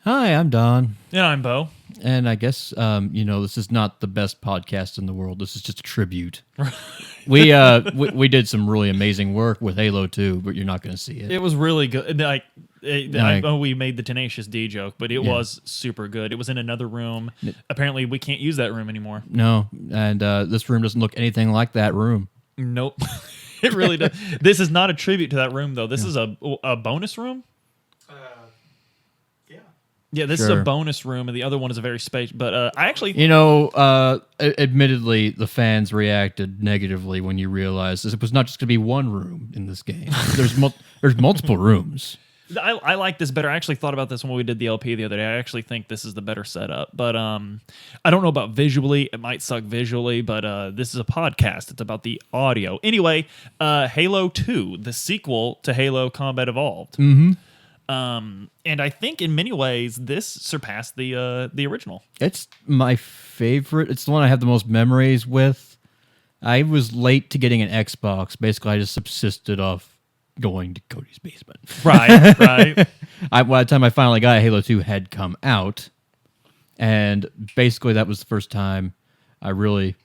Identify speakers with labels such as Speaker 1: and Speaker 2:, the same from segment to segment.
Speaker 1: Hi, I'm Don.
Speaker 2: Yeah, I'm Beau.
Speaker 1: And I guess, this is not the best podcast in the world. This is just a tribute. we did some really amazing work with Halo 2, but you're not going to see it.
Speaker 2: It was really good. I know we made the Tenacious D joke, but it was super good. It was in another room. Apparently, we can't use that room anymore.
Speaker 1: No, and this room doesn't look anything like that room.
Speaker 2: Nope. It really does. This is not a tribute to that room, though. This is a bonus room? Yeah, this is a bonus room, and the other one is a very space. But I actually,
Speaker 1: admittedly, the fans reacted negatively when you realized it was not just going to be one room in this game. There's multiple rooms.
Speaker 2: I like this better. I actually thought about this when we did the LP the other day. I actually think this is the better setup. But I don't know about visually. It might suck visually, but this is a podcast. It's about the audio. Anyway, Halo 2, the sequel to Halo Combat Evolved.
Speaker 1: Mm-hmm.
Speaker 2: And I think in many ways this surpassed the original.
Speaker 1: It's my favorite. It's the one I have the most memories with. I was late to getting an Xbox. Basically, I just subsisted off going to Cody's basement.
Speaker 2: Right, right.
Speaker 1: By the time I finally got it, Halo 2 had come out. And basically, that was the first time I really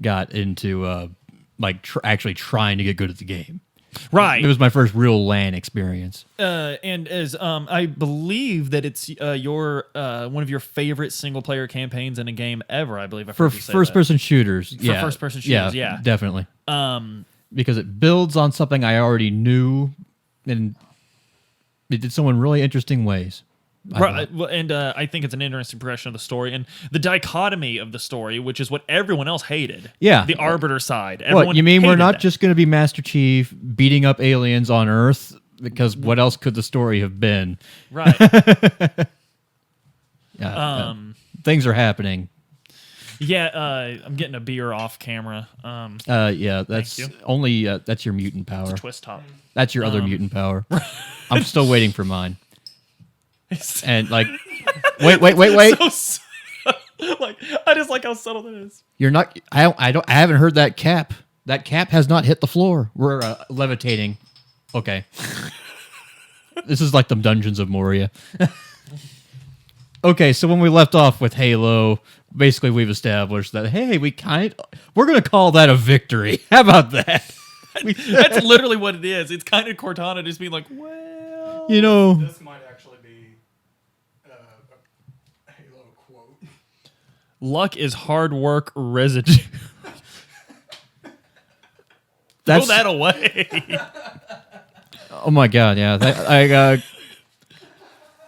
Speaker 1: got into actually trying to get good at the game.
Speaker 2: Right.
Speaker 1: It was my first real LAN experience.
Speaker 2: And as I believe that it's your one of your favorite single player campaigns in a game ever. I believe
Speaker 1: for first person shooters.
Speaker 2: For first person shooters, yeah,
Speaker 1: definitely. Because it builds on something I already knew, and it did so in really interesting ways.
Speaker 2: Right, and I think it's an interesting progression of the story and the dichotomy of the story, which is what everyone else hated.
Speaker 1: Yeah,
Speaker 2: the Arbiter side.
Speaker 1: What you mean? We're not just going to be Master Chief beating up aliens on Earth? Because what else could the story have been?
Speaker 2: Right.
Speaker 1: Things are happening.
Speaker 2: Yeah, I'm getting a beer off camera.
Speaker 1: Yeah, that's only that's your mutant power.
Speaker 2: It's a twist top.
Speaker 1: That's your other mutant power. I'm still waiting for mine. And wait.
Speaker 2: So, I just like how subtle that is.
Speaker 1: You're not. I haven't heard that cap. That cap has not hit the floor. We're levitating. Okay. This is like the Dungeons of Moria. Okay, so when we left off with Halo, basically we've established that we're gonna call that a victory. How about that?
Speaker 2: That's literally what it is. It's kind of Cortana just being like, well,
Speaker 3: This might actually be a Halo quote.
Speaker 2: Luck is hard work residue. Throw that away.
Speaker 1: Oh my god, yeah.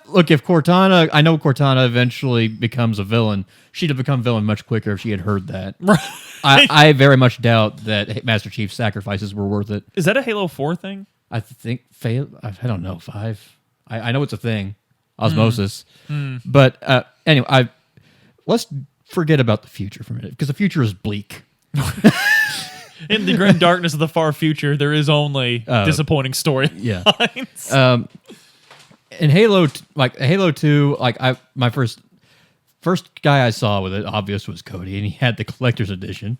Speaker 1: Look, if Cortana, I know Cortana eventually becomes a villain, she'd have become villain much quicker if she had heard that.
Speaker 2: Right.
Speaker 1: I very much doubt that Master Chief's sacrifices were worth it.
Speaker 2: Is that a Halo 4 thing?
Speaker 1: I think, I don't know, 5. I know it's a thing. Osmosis. But anyway, let's forget about the future for a minute, because the future is bleak.
Speaker 2: In the grim darkness of the far future, there is only disappointing storylines.
Speaker 1: Yeah. In Halo 2, my first guy I saw with it, obvious, was Cody, and he had the collector's edition.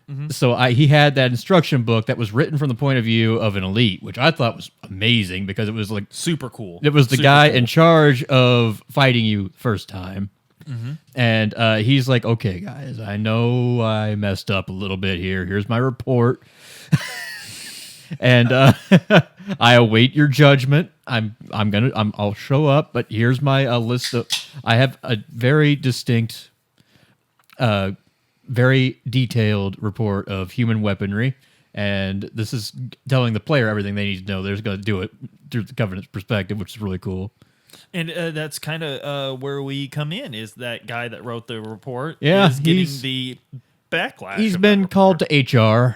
Speaker 1: Mm-hmm. So he had that instruction book that was written from the point of view of an elite, which I thought was amazing because it was like
Speaker 2: super cool.
Speaker 1: It was the guy in charge of fighting you first time. Mm-hmm. And he's like, okay, guys, I know I messed up a little bit here. Here's my report. And I await your judgment. I'll show up, but here's my list of. I have a very distinct, very detailed report of human weaponry, and this is telling the player everything they need to know. They're going to do it through the Covenant's perspective, which is really cool.
Speaker 2: And that's kind of where we come in. Is that guy that wrote the report?
Speaker 1: Yeah,
Speaker 2: is getting the backlash.
Speaker 1: He's been called to HR.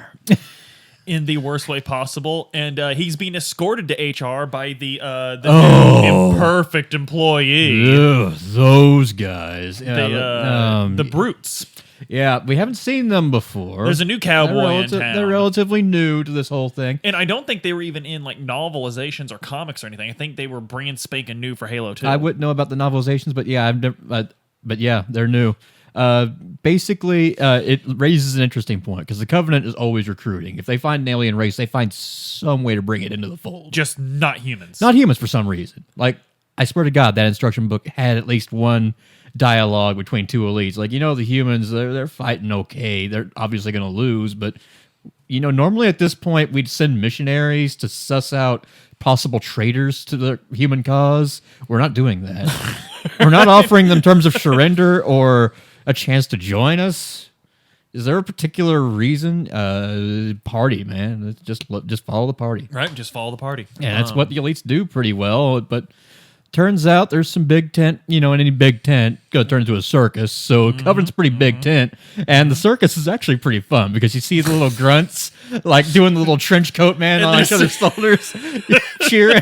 Speaker 2: In the worst way possible, and he's being escorted to HR by the imperfect employee.
Speaker 1: Ugh, those guys,
Speaker 2: the brutes.
Speaker 1: Yeah, we haven't seen them before.
Speaker 2: There's a new cowboy in town.
Speaker 1: They're relatively new to this whole thing,
Speaker 2: and I don't think they were even in like novelizations or comics or anything. I think they were brand spanking new for Halo 2.
Speaker 1: I wouldn't know about the novelizations, but yeah, they're new. Basically, it raises an interesting point because the Covenant is always recruiting. If they find an alien race, they find some way to bring it into the fold.
Speaker 2: Just not humans.
Speaker 1: Not humans for some reason. Like, I swear to God, that instruction book had at least one dialogue between two elites. Like, the humans, they're fighting okay. They're obviously going to lose, but, normally at this point, we'd send missionaries to suss out possible traitors to the human cause. We're not doing that. We're not offering them terms of surrender or a chance to join us. Is there a particular reason? Party, man. Just follow the party.
Speaker 2: Right, just follow the party.
Speaker 1: And that's what the elites do pretty well, but turns out there's some big tent, and any big tent going to turn into a circus. So Covenant's a pretty big tent, and the circus is actually pretty fun because you see the little grunts like doing the little trench coat man on each other's shoulders, cheering.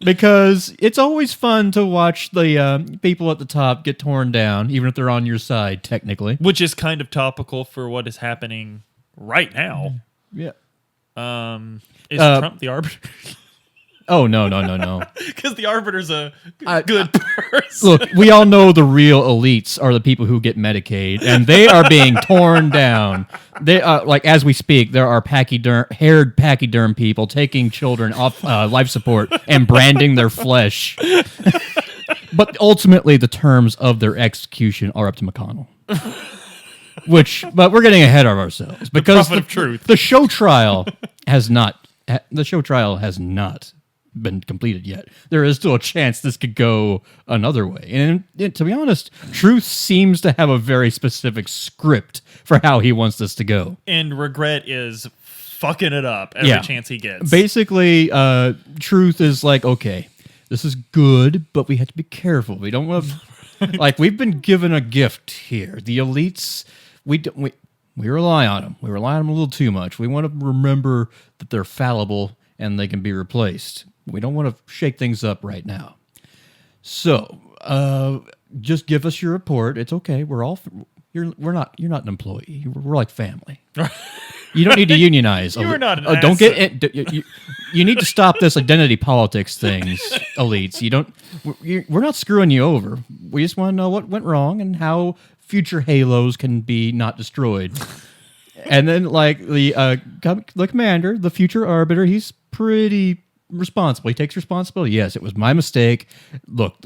Speaker 1: Because it's always fun to watch the people at the top get torn down, even if they're on your side, technically.
Speaker 2: Which is kind of topical for what is happening right now.
Speaker 1: Yeah.
Speaker 2: Is Trump the arbiter?
Speaker 1: Oh, no.
Speaker 2: Because the arbiter's a good person.
Speaker 1: Look, we all know the real elites are the people who get Medicaid, and they are being torn down. They like as we speak, there are haired pachyderm people taking children off life support and branding their flesh. But ultimately, the terms of their execution are up to McConnell. But we're getting ahead of ourselves because
Speaker 2: prophet of truth.
Speaker 1: The show trial has not been completed yet. There is still a chance this could go another way. And to be honest, Truth seems to have a very specific script for how he wants this to go.
Speaker 2: And Regret is fucking it up every chance he gets.
Speaker 1: Basically, Truth is like, okay, this is good, but we have to be careful. We don't want to... like, we've been given a gift here. The elites, we rely on them. We rely on them a little too much. We want to remember that they're fallible and they can be replaced. We don't want to shake things up right now. So, just give us your report. It's okay. You're not an employee. We're like family. You don't need to unionize.
Speaker 2: You are not an
Speaker 1: don't get it. You need to stop this identity politics things, elites. We're not screwing you over. We just want to know what went wrong and how future Halos can be not destroyed. And then, like the commander, the future arbiter, he's pretty responsible. He takes responsibility. Yes, it was my mistake. Look,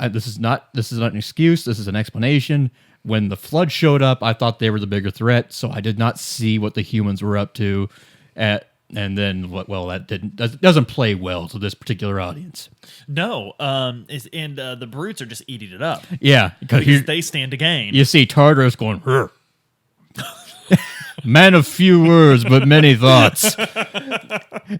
Speaker 1: this is not an excuse. This is an explanation. When the flood showed up, I thought they were the bigger threat, so I did not see what the humans were up to. And then, that doesn't play well to this particular audience.
Speaker 2: No, the brutes are just eating it up.
Speaker 1: Yeah,
Speaker 2: because they stand to gain.
Speaker 1: You see Tartarus going, "Rrr." Man of few words, but many thoughts.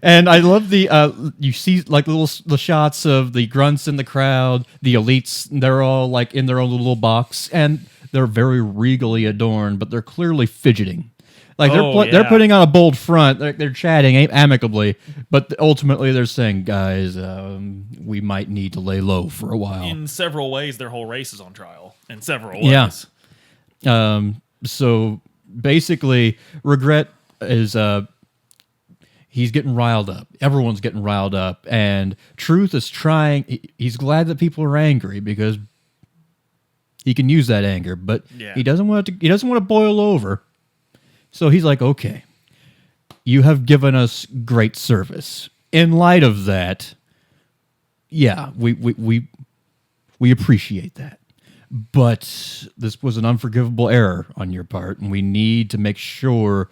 Speaker 1: And I love you see like the shots of the grunts in the crowd, the elites, they're all like in their own little box, and they're very regally adorned, but they're clearly fidgeting. Like they're putting on a bold front, they're chatting amicably, but ultimately they're saying, guys, we might need to lay low for a while.
Speaker 2: In several ways, their whole race is on trial. In several ways.
Speaker 1: Yeah. So basically, Regret is he's getting riled up. Everyone's getting riled up, and Truth is trying. He's glad that people are angry because he can use that anger, but he doesn't want it to. He doesn't want to boil over. So he's like, "Okay, you have given us great service. In light of that, we appreciate that." But this was an unforgivable error on your part, and we need to make sure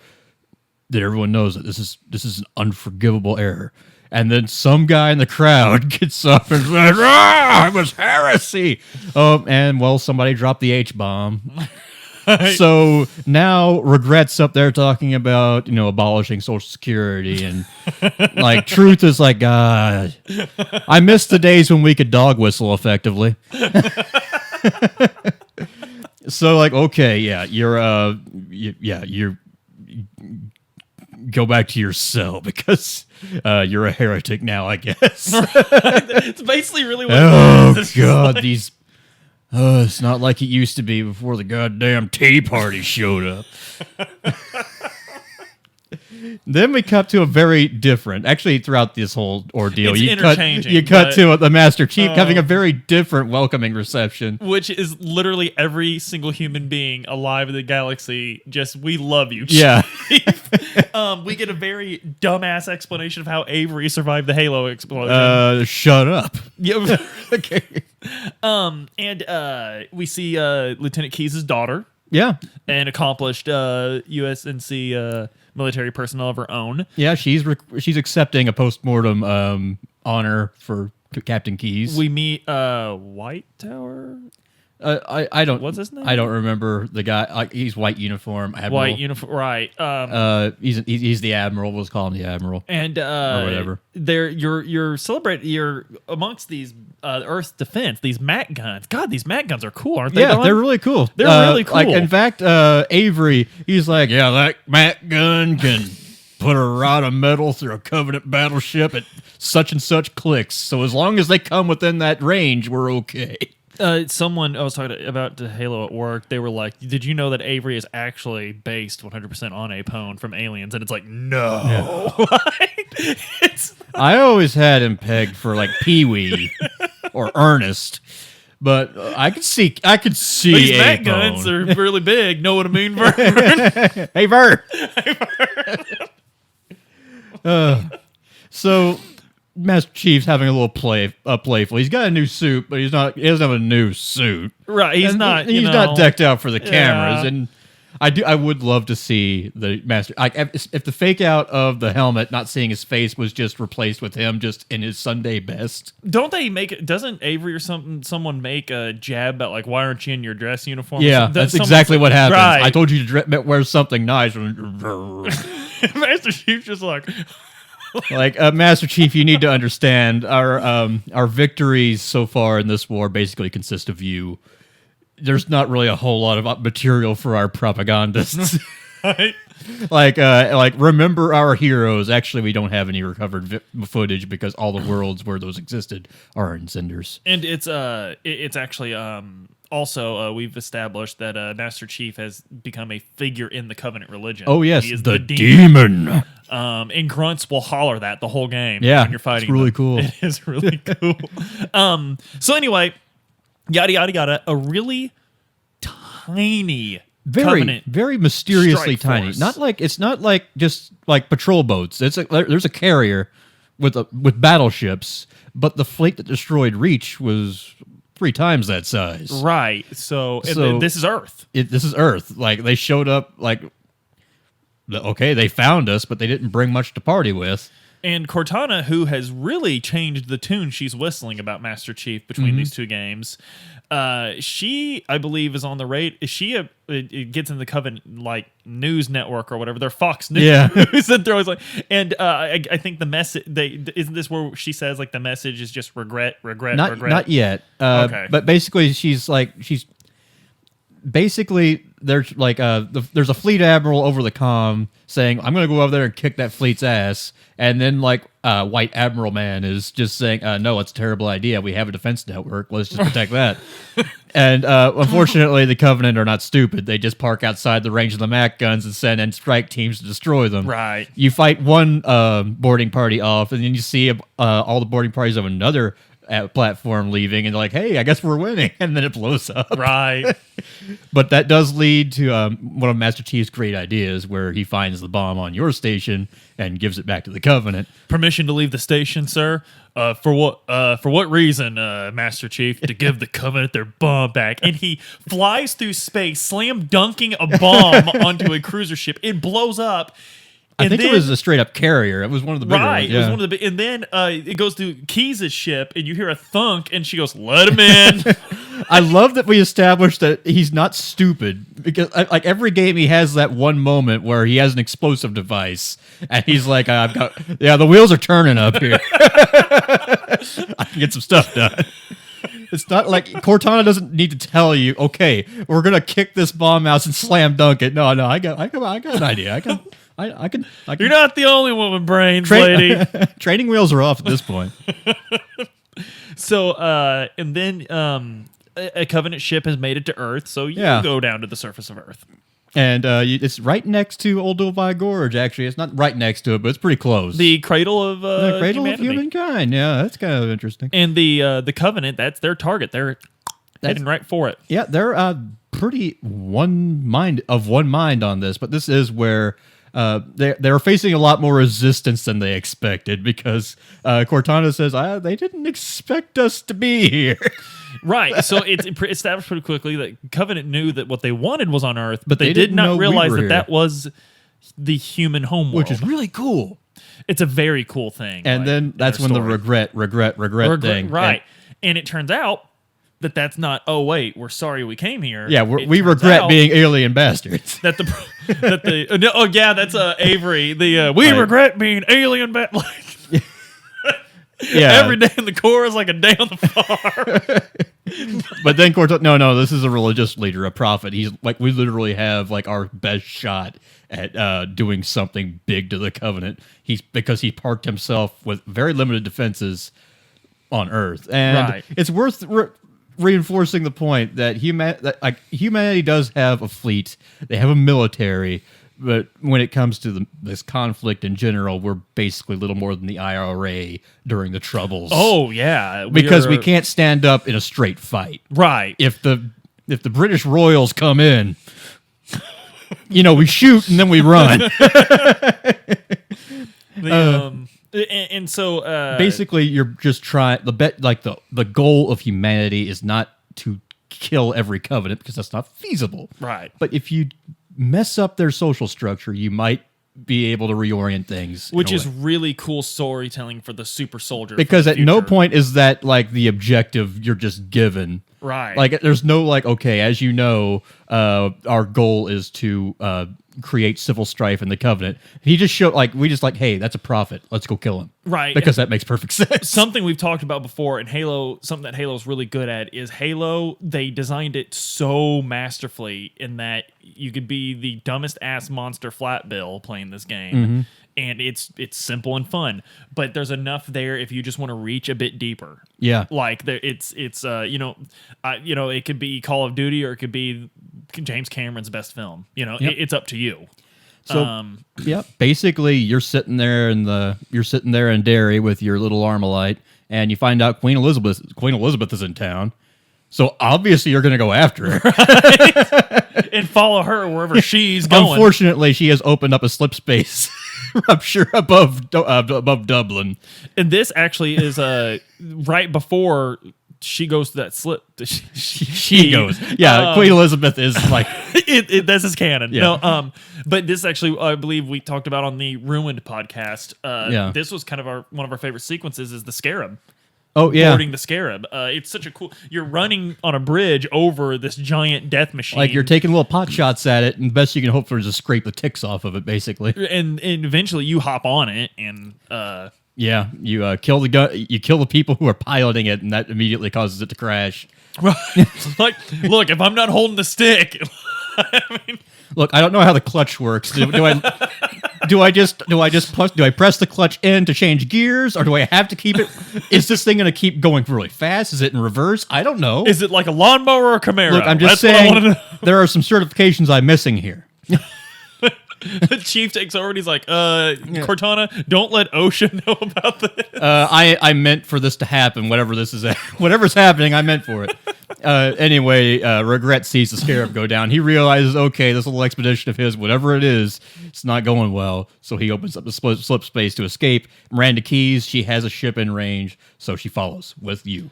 Speaker 1: that everyone knows that this is an unforgivable error. And then some guy in the crowd gets up and says, it was heresy. Somebody dropped the H-bomb. So now Regret's up there talking about, abolishing Social Security, and like Truth is like, God, I miss the days when we could dog whistle effectively. So like, okay, you're go back to your cell because you're a heretic now, I guess.
Speaker 2: It's basically really what it is.
Speaker 1: Oh God, these. It's not like it used to be before the goddamn Tea Party showed up. Then we cut to a very different. Actually, throughout this whole ordeal,
Speaker 2: It's
Speaker 1: you
Speaker 2: interchanging,
Speaker 1: cut
Speaker 2: but-
Speaker 1: to the Master Chief having a very different welcoming reception.
Speaker 2: Which is literally every single human being alive in the galaxy. Just, we love you.
Speaker 1: Yeah.
Speaker 2: We get a very dumbass explanation of how Avery survived the Halo explosion.
Speaker 1: Shut up.
Speaker 2: Yeah.
Speaker 1: Okay.
Speaker 2: And we see Lieutenant Keyes' daughter,
Speaker 1: Yeah.
Speaker 2: an accomplished USNC military personnel of her own.
Speaker 1: Yeah, she's accepting a postmortem honor for Captain Keyes.
Speaker 2: We meet White Tower.
Speaker 1: I don't.
Speaker 2: What's his name?
Speaker 1: I don't remember the guy. Like, he's white uniform. Admiral.
Speaker 2: White uniform, right?
Speaker 1: He's the admiral. We'll just call him the admiral.
Speaker 2: And
Speaker 1: or whatever.
Speaker 2: You're amongst these Earth defense, these MAC guns. God, these MAC guns are cool, aren't they?
Speaker 1: Yeah,
Speaker 2: Don?
Speaker 1: they're really cool.
Speaker 2: They're really cool.
Speaker 1: Like, in fact, Avery, he's like, yeah, that Mac gun can put a rod of metal through a Covenant battleship at such and such clicks. So as long as they come within that range, we're okay.
Speaker 2: Someone I was talking about to Halo at work, they were like, did you know that Avery is actually based 100% on Apone from Aliens? And it's like, no. It's
Speaker 1: I always had him pegged for like Pee-wee or Ernest, but I could see
Speaker 2: these MAC
Speaker 1: Apone.
Speaker 2: guns are really big. Know what I mean, Vern?
Speaker 1: Hey, Vern. So Master Chief's having a little playful. He's got a new suit, but he doesn't have a new suit.
Speaker 2: Right, he's not.
Speaker 1: He's not decked out for the cameras,
Speaker 2: Yeah.
Speaker 1: and I would love to see the Master. Like, if the fake out of the helmet, not seeing his face, was just replaced with him just in his Sunday best.
Speaker 2: Don't they make it? Doesn't Avery or someone make a jab about like, why aren't you in your dress uniform?
Speaker 1: Yeah, that's exactly what happens.
Speaker 2: Right.
Speaker 1: I told you to wear something nice.
Speaker 2: Master Chief's just like,
Speaker 1: Master Chief, you need to understand our victories so far in this war basically consist of you. There's not really a whole lot of material for our propagandists.
Speaker 2: right?
Speaker 1: like remember our heroes. Actually, we don't have any recovered footage because all the worlds where those existed are in cinders.
Speaker 2: And it's actually also we've established that Master Chief has become a figure in the Covenant religion.
Speaker 1: Oh yes,
Speaker 2: He is
Speaker 1: the demon.
Speaker 2: And grunts will holler that the whole game.
Speaker 1: Yeah,
Speaker 2: when you're fighting.
Speaker 1: it's really
Speaker 2: them.
Speaker 1: cool.
Speaker 2: It is really cool. So anyway, yada yada yada. A really tiny Covenant
Speaker 1: very mysteriously
Speaker 2: strike
Speaker 1: tiny.
Speaker 2: force.
Speaker 1: It's not like just like patrol boats. There's a carrier with battleships, but the fleet that destroyed Reach was 3 times that size.
Speaker 2: Right. So this is Earth.
Speaker 1: This is Earth. Like, they showed up like, okay, they found us, but they didn't bring much to party with.
Speaker 2: And Cortana, who has really changed the tune she's whistling about Master Chief between these two games, she, I believe, is on the rate. It gets in the Covenant like news network or whatever. They're Fox News.
Speaker 1: Yeah.
Speaker 2: And they're always like, and I think the message. Isn't this where she says like the message is just regret.
Speaker 1: Not yet.
Speaker 2: Okay.
Speaker 1: But basically, basically there's like there's a fleet admiral over the comm saying, I'm going to go over there and kick that fleet's ass. And then like White Admiral Man is just saying, no, it's a terrible idea. We have a defense network. Let's just protect that. And unfortunately, the Covenant are not stupid. They just park outside the range of the MAC guns and send in strike teams to destroy them.
Speaker 2: Right.
Speaker 1: You fight one boarding party off, and then you see all the boarding parties of another platform leaving, and they're like, hey, I guess we're winning. And then it blows up.
Speaker 2: Right.
Speaker 1: But that does lead to one of Master Chief's great ideas, where he finds the bomb on your station and gives it back to the Covenant.
Speaker 2: Permission to leave the station, sir? For what reason, Master Chief? To give the Covenant their bomb back. And he flies through space, slam dunking a bomb onto a cruiser ship. It blows up.
Speaker 1: I think it was a straight up carrier. It was one of the bigger
Speaker 2: Right,
Speaker 1: ones.
Speaker 2: it was one of the big, and then it goes to Keyes' ship, and you hear a thunk, and she goes, "Let him in."
Speaker 1: I love that we established that he's not stupid, because like every game he has that one moment where he has an explosive device, and he's like, the wheels are turning up here. I can get some stuff done. It's not like Cortana doesn't need to tell you, okay, we're gonna kick this bomb out and slam dunk it. No, I got an idea. I can.
Speaker 2: You're not the only one with brains, lady.
Speaker 1: Training wheels are off at this point.
Speaker 2: So, and then a Covenant ship has made it to Earth, so you
Speaker 1: Yeah.
Speaker 2: go down to the surface of Earth.
Speaker 1: And it's right next to Old Levi Gorge, actually. It's not right next to it, but it's pretty close.
Speaker 2: The cradle of
Speaker 1: The cradle
Speaker 2: humanity.
Speaker 1: of humankind. Yeah, that's kind of interesting.
Speaker 2: And the Covenant, that's their target. They're heading right for it.
Speaker 1: Yeah, they're pretty one mind on this, but this is where they're facing a lot more resistance than they expected because Cortana says they didn't expect us to be here.
Speaker 2: Right. So it's established pretty quickly that Covenant knew that what they wanted was on Earth, but they did
Speaker 1: didn't know
Speaker 2: not
Speaker 1: we
Speaker 2: realize
Speaker 1: were
Speaker 2: that
Speaker 1: here.
Speaker 2: that was the human homeworld,
Speaker 1: Which is really cool.
Speaker 2: it's a very cool thing.
Speaker 1: And
Speaker 2: like,
Speaker 1: then
Speaker 2: in
Speaker 1: that's
Speaker 2: their
Speaker 1: when
Speaker 2: story.
Speaker 1: the regret thing.
Speaker 2: Right. And it turns out that that's not, oh, wait, we're sorry we came here.
Speaker 1: Yeah,
Speaker 2: It
Speaker 1: we
Speaker 2: turns
Speaker 1: regret
Speaker 2: out
Speaker 1: being alien bastards.
Speaker 2: That that's Avery. We
Speaker 1: Right.
Speaker 2: regret being alien.
Speaker 1: Yeah.
Speaker 2: Every day in the Corps is like a day on the farm.
Speaker 1: But then Cortana, no, this is a religious leader, a prophet. He's like, we literally have like our best shot at doing something big to the Covenant. Because he parked himself with very limited defenses on Earth, and
Speaker 2: Right.
Speaker 1: it's worth reinforcing the point that humanity does have a fleet, they have a military, but when it comes to this conflict in general, we're basically little more than the IRA during the Troubles.
Speaker 2: Oh yeah,
Speaker 1: because we can't stand up in a straight fight.
Speaker 2: Right.
Speaker 1: If the British Royals come in, we shoot and then we run.
Speaker 2: And so
Speaker 1: Basically, you're just trying the goal of humanity is not to kill every Covenant because that's not feasible.
Speaker 2: Right.
Speaker 1: But if you mess up their social structure, you might be able to reorient things,
Speaker 2: which
Speaker 1: in a
Speaker 2: is
Speaker 1: way.
Speaker 2: really cool storytelling for the super soldier.
Speaker 1: Because
Speaker 2: for
Speaker 1: at
Speaker 2: the
Speaker 1: no
Speaker 2: future.
Speaker 1: point is that like the objective you're just given.
Speaker 2: Right.
Speaker 1: Like there's no like, okay, as you know, our goal is to create civil strife in the Covenant. He just showed hey, that's a prophet. Let's go kill him.
Speaker 2: Right.
Speaker 1: Because that makes perfect sense.
Speaker 2: Something we've talked about before in Halo, something that Halo's really good at is Halo, they designed it so masterfully in that you could be the dumbest ass monster flat bill playing this game.
Speaker 1: Mm-hmm.
Speaker 2: And it's simple and fun, but there's enough there if you just want to reach a bit deeper.
Speaker 1: Yeah.
Speaker 2: Like it's it could be Call of Duty or it could be James Cameron's best film.
Speaker 1: Yep.
Speaker 2: It's up to you.
Speaker 1: So yeah, basically you're sitting there in Derry with your little Armalite, and you find out Queen Elizabeth is in town. So obviously you're going to go after her.
Speaker 2: And follow her wherever she's going.
Speaker 1: Unfortunately, she has opened up a slip space rupture above Dublin.
Speaker 2: And this actually is right before she goes to that slip.
Speaker 1: She goes. Yeah, Queen Elizabeth is like
Speaker 2: this is canon.
Speaker 1: Yeah.
Speaker 2: No, but this actually I believe we talked about on the Ruined podcast.
Speaker 1: Yeah.
Speaker 2: This was kind of one of our favorite sequences is the Scarab.
Speaker 1: Oh yeah.
Speaker 2: Boarding the Scarab. It's such a cool. You're running on a bridge over this giant death machine.
Speaker 1: Like you're taking little pot shots at it, and the best you can hope for is to scrape the ticks off of it, basically.
Speaker 2: and eventually you hop on it and
Speaker 1: yeah, you kill the gun. You kill the people who are piloting it, and that immediately causes it to crash.
Speaker 2: like, look, if I'm not holding the stick, I mean,
Speaker 1: Look, I don't know how the clutch works. Do I press the clutch in to change gears, or do I have to keep it? Is this thing going to keep going really fast? Is it in reverse? I don't know.
Speaker 2: is it like a lawnmower or a Camaro?
Speaker 1: Look, I'm just
Speaker 2: That's what I
Speaker 1: saying
Speaker 2: wanna know.
Speaker 1: there are some certifications I'm missing here.
Speaker 2: The chief takes over and he's like, Cortana, don't let OSHA know about this.
Speaker 1: I meant for this to happen. Whatever's happening, I meant for it. Anyway, Regret sees the Scarab go down. He realizes, okay, this little expedition of his, whatever it is, it's not going well. So he opens up the slip space to escape. Miranda Keys, she has a ship in range, so she follows with you.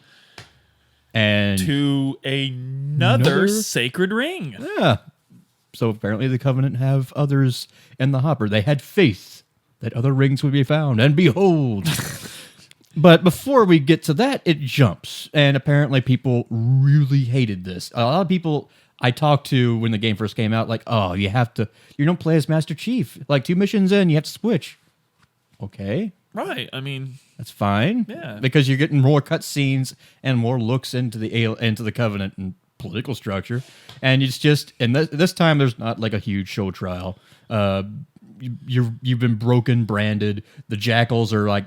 Speaker 1: And
Speaker 2: To another sacred ring.
Speaker 1: yeah. So apparently the Covenant have others in the hopper. They had faith that other rings would be found, and behold. But before we get to that, it jumps. And apparently people really hated this. A lot of people I talked to when the game first came out, like, oh, you don't play as Master Chief. Like 2 missions in, you have to switch. Okay.
Speaker 2: Right. I mean,
Speaker 1: That's fine.
Speaker 2: Yeah.
Speaker 1: Because you're getting more cutscenes and more looks into the Covenant and political structure. And it's just, and this time there's not like a huge show trial. You've been broken, branded. The jackals are like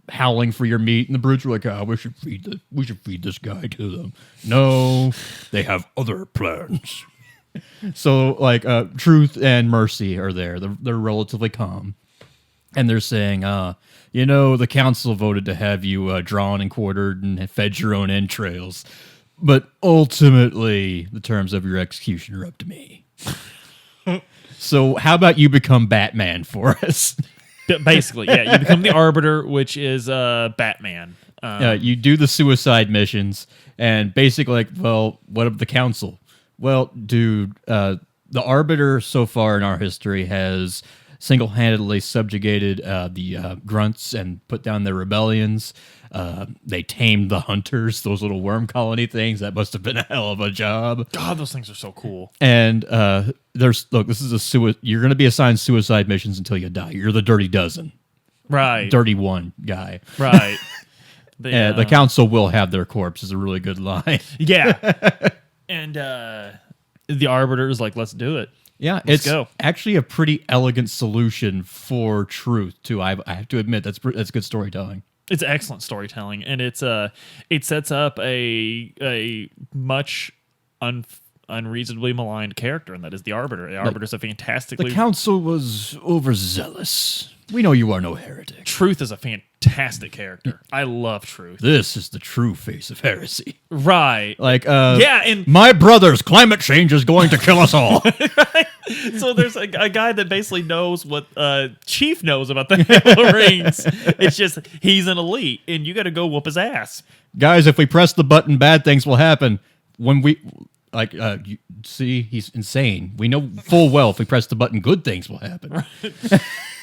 Speaker 1: howling for your meat, and the brutes are like, "Oh, we should feed this guy to them." No, they have other plans. So, like, Truth and Mercy are there. They're relatively calm. And they're saying, the council voted to have you drawn and quartered and fed your own entrails. But ultimately, the terms of your execution are up to me. So how about you become Batman for us?
Speaker 2: Basically, yeah. You become the Arbiter, which is Batman.
Speaker 1: You do the suicide missions, and basically, like, well, what of the council? Well, dude, the Arbiter so far in our history has single-handedly subjugated the grunts and put down their rebellions. They tamed the hunters, those little worm colony things. That must have been a hell of a job.
Speaker 2: God, those things are so cool.
Speaker 1: And this is you're going to be assigned suicide missions until you die. You're the Dirty Dozen,
Speaker 2: Right.
Speaker 1: Dirty One guy.
Speaker 2: Right.
Speaker 1: The council will have their corpse is a really good line.
Speaker 2: Yeah. And the Arbiter is like, let's do it.
Speaker 1: Yeah,
Speaker 2: Let's go.
Speaker 1: Actually a pretty elegant solution for Truth, too. I have to admit, that's good storytelling.
Speaker 2: It's excellent storytelling, and it sets up a much unreasonably maligned character, and that is the Arbiter. The Arbiter is a fantastically...
Speaker 1: The council was overzealous. We know you are no heretic.
Speaker 2: Truth is a fantastic character. I love Truth.
Speaker 1: This is the true face of heresy.
Speaker 2: Right.
Speaker 1: Like,
Speaker 2: yeah, and...
Speaker 1: my brothers, climate change is going to kill us all.
Speaker 2: Right? So there's a guy that basically knows what Chief knows about the Halo Rings. It's just, he's an elite, and you got to go whoop his ass.
Speaker 1: Guys, if we press the button, bad things will happen. When we... Like, you see, he's insane. We know full well if we press the button, good things will happen.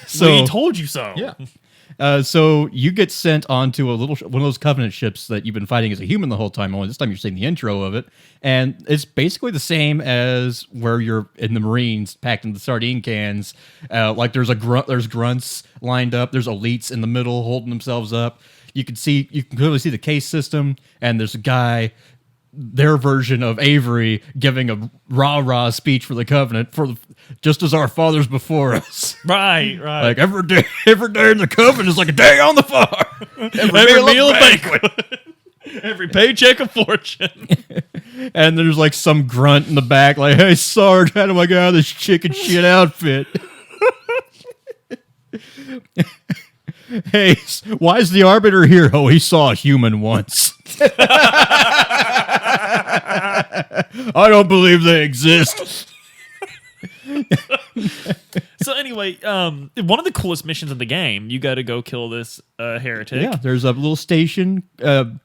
Speaker 2: So we told you so.
Speaker 1: Yeah. So you get sent onto one of those Covenant ships that you've been fighting as a human the whole time. Only this time you're seeing the intro of it, and it's basically the same as where you're in the Marines, packed in the sardine cans. Like there's grunts lined up. There's elites in the middle holding themselves up. You can clearly see the case system, and there's a guy. Their version of Avery giving a rah-rah speech for the Covenant just as our fathers before us.
Speaker 2: Right.
Speaker 1: Like every day in the Covenant is like a day on the farm.
Speaker 2: Every meal a banquet. Every paycheck a fortune.
Speaker 1: And there's like some grunt in the back like, hey, Sarge, how do I get out of this chicken shit outfit? Hey, why is the Arbiter here? Oh, he saw a human once. I don't believe they exist.
Speaker 2: So anyway, one of the coolest missions in the game, you got to go kill this heretic.
Speaker 1: Yeah, there's a little station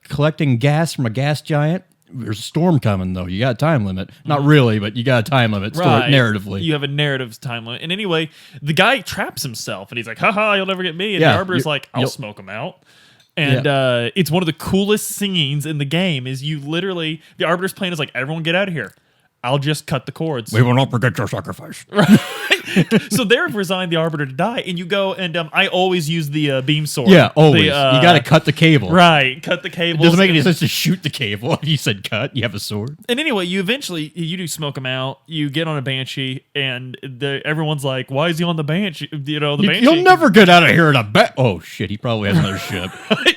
Speaker 1: collecting gas from a gas giant. There's a storm coming, though. You got a time limit. Not really, but you got a time limit.
Speaker 2: Right.
Speaker 1: Narratively.
Speaker 2: You have a narrative time limit. And anyway, the guy traps himself, and he's like, haha, you'll never get me. And
Speaker 1: Yeah,
Speaker 2: the Arbiter's like, I'll smoke him out. And it's one of the coolest scenes in the game is you literally, the Arbiter's plan is like, everyone get out of here. I'll just cut the cords.
Speaker 1: We will not forget your sacrifice.
Speaker 2: So they've resigned the Arbiter to die, and you go, and I always use the beam sword.
Speaker 1: Yeah, always. You got to cut the cable.
Speaker 2: Right, cut the cable.
Speaker 1: It doesn't make any sense to shoot the cable. If you said cut, you have a sword.
Speaker 2: And anyway, you do smoke him out. You get on a Banshee, and everyone's like, why is he on the Banshee? The Banshee.
Speaker 1: You'll never get out of here in a Oh, shit, he probably has another ship.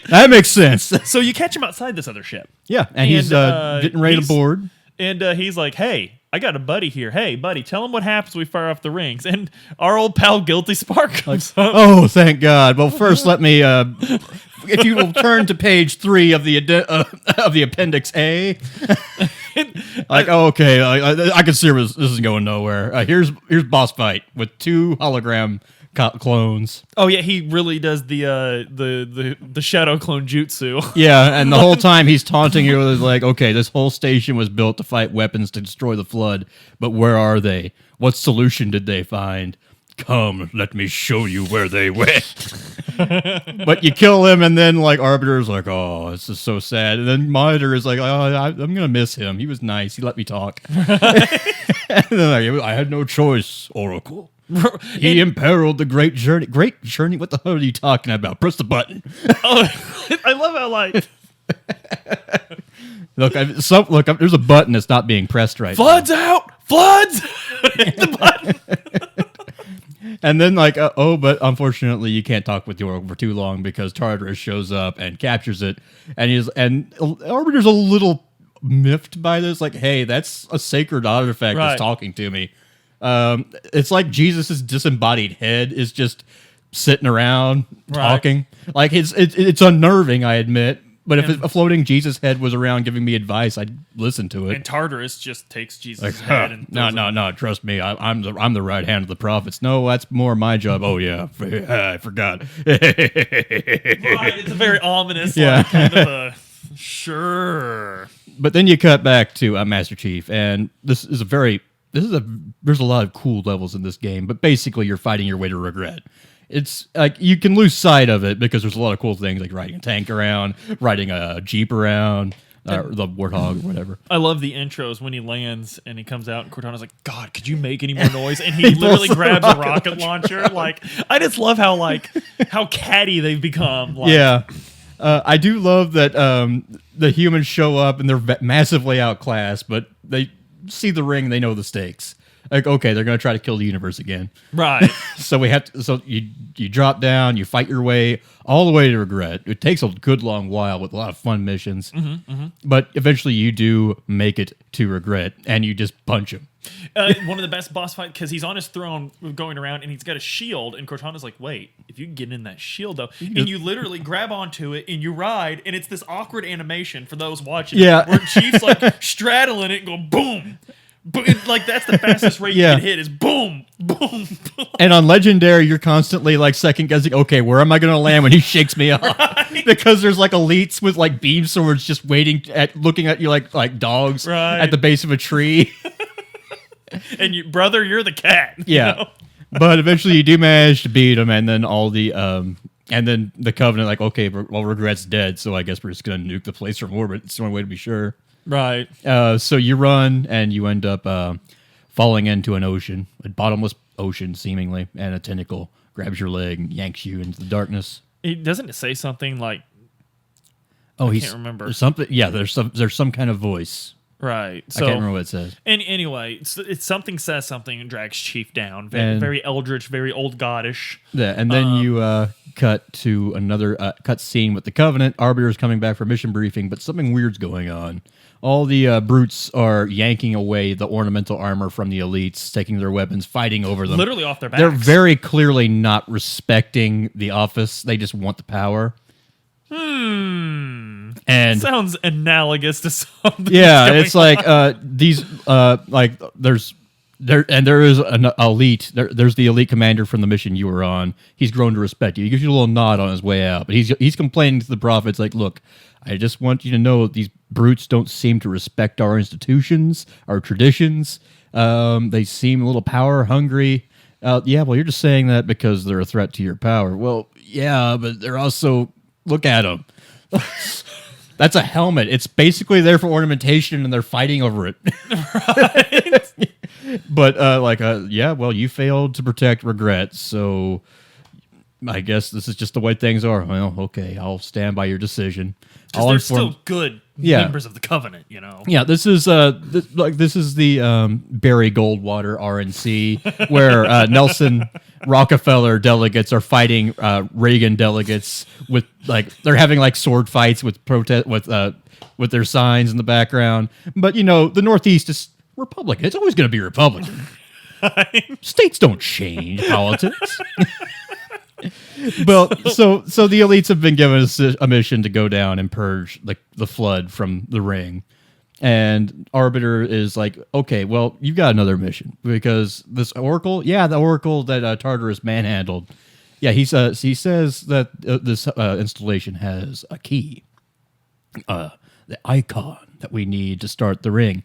Speaker 1: That makes sense.
Speaker 2: So you catch him outside this other ship.
Speaker 1: Yeah, and he's getting ready to board.
Speaker 2: And he's like, hey, I got a buddy here. Hey, buddy, tell him what happens when we fire off the rings. And our old pal Guilty Spark comes up.
Speaker 1: Oh, thank God. Well, first let me, if you will turn to page 3 of the Appendix A. Like, okay, I can see this is going nowhere. Here's boss fight with 2 hologram clones.
Speaker 2: Oh yeah, he really does the shadow clone jutsu.
Speaker 1: Yeah, and the whole time he's taunting you with like, okay, this whole station was built to fight weapons to destroy the flood, but where are they? What solution did they find? Come, let me show you where they went. But you kill him, and then like Arbiter's like, oh, this is so sad. And then Monitor is like, oh, I'm gonna miss him. He was nice. He let me talk. And then I had no choice, Oracle. He imperiled the great journey. Great journey? What the hell are you talking about? Press the button.
Speaker 2: Oh, I love how like
Speaker 1: look, there's a button that's not being pressed right
Speaker 2: floods now. Out, floods. Hit the button.
Speaker 1: And then like, but unfortunately you can't talk with the Oracle for too long because Tartarus shows up and captures it, and Arbiter's a little miffed by this. Like, hey, that's a sacred artifact
Speaker 2: Right.
Speaker 1: that's talking to me. It's like Jesus's disembodied head is just sitting around talking. Like it's unnerving, I admit. But if a floating Jesus head was around giving me advice, I'd listen to it.
Speaker 2: And Tartarus just takes Jesus'
Speaker 1: Like,
Speaker 2: head and
Speaker 1: no, trust me, I'm the right hand of the prophets. No, that's more my job. Oh yeah, I forgot.
Speaker 2: Right, it's a very ominous,
Speaker 1: Yeah.
Speaker 2: like, kind of a sure.
Speaker 1: But then you cut back to Master Chief, and there's a lot of cool levels in this game. But basically, you're fighting your way to regret. It's like you can lose sight of it because there's a lot of cool things like riding a tank around, riding a Jeep around, the Warthog or whatever.
Speaker 2: I love the intros when he lands and he comes out and Cortana's like, God, could you make any more noise? And he literally grabs a rocket launcher. Like, I just love how catty they've become. Like,
Speaker 1: Yeah. I do love that the humans show up and they're massively outclassed, but they see the ring and they know the stakes. Like, okay, they're going to try to kill the universe again.
Speaker 2: Right.
Speaker 1: So you drop down, you fight your way all the way to regret. It takes a good long while with a lot of fun missions. But eventually you do make it to regret and you just punch him.
Speaker 2: One of the best boss fights, because he's on his throne going around and he's got a shield, and Cortana's like, wait, if you can get in that shield though, and you literally grab onto it and you ride, and it's this awkward animation for those watching
Speaker 1: Yeah.
Speaker 2: where Chief's like straddling it and go boom. Like that's the fastest rate
Speaker 1: Yeah.
Speaker 2: you can hit is boom, boom, boom.
Speaker 1: And on Legendary, you're constantly like second guessing, okay, where am I going to land when he shakes me off? Because there's like elites with like beam swords just looking at you like dogs
Speaker 2: Right.
Speaker 1: at the base of a tree.
Speaker 2: And brother, you're the cat.
Speaker 1: Yeah.
Speaker 2: You know?
Speaker 1: But eventually you do manage to beat him, and then and then the Covenant, like, okay, well, Regret's dead, so I guess we're just going to nuke the place from orbit. It's the only way to be sure.
Speaker 2: Right.
Speaker 1: So you run, and you end up falling into an ocean, a bottomless ocean, seemingly, and a tentacle grabs your leg and yanks you into the darkness.
Speaker 2: Doesn't it say something like,
Speaker 1: Oh,
Speaker 2: I can't remember.
Speaker 1: Something. Yeah, there's some kind of voice.
Speaker 2: right?
Speaker 1: I can't remember what it says.
Speaker 2: And anyway, it's something says something and drags Chief down.
Speaker 1: And-
Speaker 2: Very eldritch, very old goddish.
Speaker 1: Yeah, and then you cut to another cut scene with the Covenant. Arbiter's coming back for mission briefing, but something weird's going on. All the brutes are yanking away the ornamental armor from the elites, taking their weapons, fighting over them.
Speaker 2: Literally off their backs.
Speaker 1: They're very clearly not respecting the office. They just want the power. And
Speaker 2: Sounds analogous to something.
Speaker 1: yeah,
Speaker 2: that's
Speaker 1: it's
Speaker 2: going
Speaker 1: like there is an elite. There's the elite commander from the mission you were on. He's grown to respect you. He gives you a little nod on his way out, but he's complaining to the prophets like, "Look, I just want you to know these brutes don't seem to respect our institutions, our traditions. They seem a little power hungry. Yeah, well, you're just saying that because they're a threat to your power. Well, yeah, but they're also look at them." That's a helmet. It's basically there for ornamentation, and they're fighting over it. Right. But yeah, well, you failed to protect regret, so I guess this is just the way things are. Well, okay, I'll stand by your decision. I'll
Speaker 2: they're still good members of the Covenant, you know.
Speaker 1: Yeah, this is the Barry Goldwater RNC, where Nelson Rockefeller delegates are fighting Reagan delegates with they're having sword fights with protest with their signs in the background. But the Northeast is Republican. It's always going to be Republican. States don't change politics. Well, so the elites have been given a mission to go down and purge the flood from the ring, and Arbiter is like, okay, well, you've got another mission because this Oracle, the Oracle that Tartarus manhandled, he says that this installation has a key, the icon that we need to start the ring.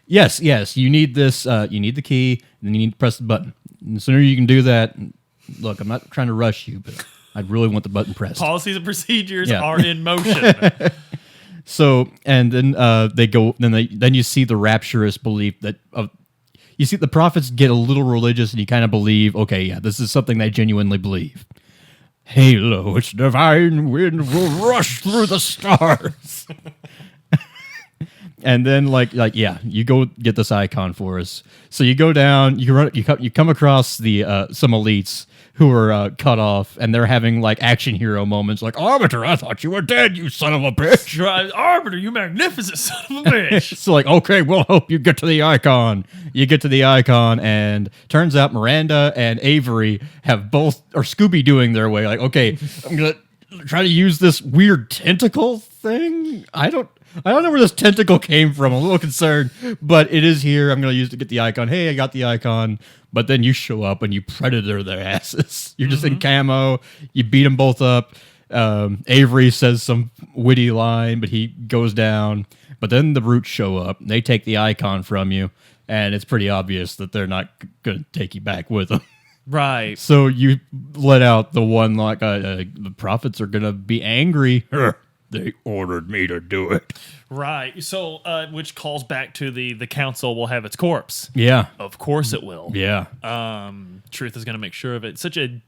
Speaker 1: Yes, you need this. You need the key, and then you need to press the button. And the sooner you can do that. Look, I'm not trying to rush you, but I really want the button pressed.
Speaker 2: Policies and procedures are in motion.
Speaker 1: So, and then they go. Then you see the rapturous belief that you see the prophets get a little religious, and you kind of believe, okay, yeah, this is something they genuinely believe. Halo, its divine wind will rush through the stars. And then yeah, you go get this icon for us. So you go down, you come across the some elites who are cut off, and they're having like action hero moments, like Arbiter, I thought you were dead, you son of a bitch.
Speaker 2: Arbiter, you magnificent son of a bitch.
Speaker 1: So like, okay, we'll help you get to the icon. You get to the icon, and turns out Miranda and Avery have both are Scooby doing their way. Like, okay, I'm gonna try to use this weird tentacle thing. I don't know where this tentacle came from. I'm a little concerned, but it is here. I'm going to use it to get the icon. Hey, I got the icon. But then you show up and you predator their asses. You're just in camo. You beat them both up. Avery says some witty line, but he goes down. But then the Brutes show up. They take the icon from you, and it's pretty obvious that they're not going to take you back with them.
Speaker 2: Right.
Speaker 1: So you let out the one like the prophets are going to be angry. They ordered me to do it.
Speaker 2: Right. So, which calls back to the council will have its corpse.
Speaker 1: Yeah.
Speaker 2: Of course it will.
Speaker 1: Yeah.
Speaker 2: Truth is going to make sure of it. Such a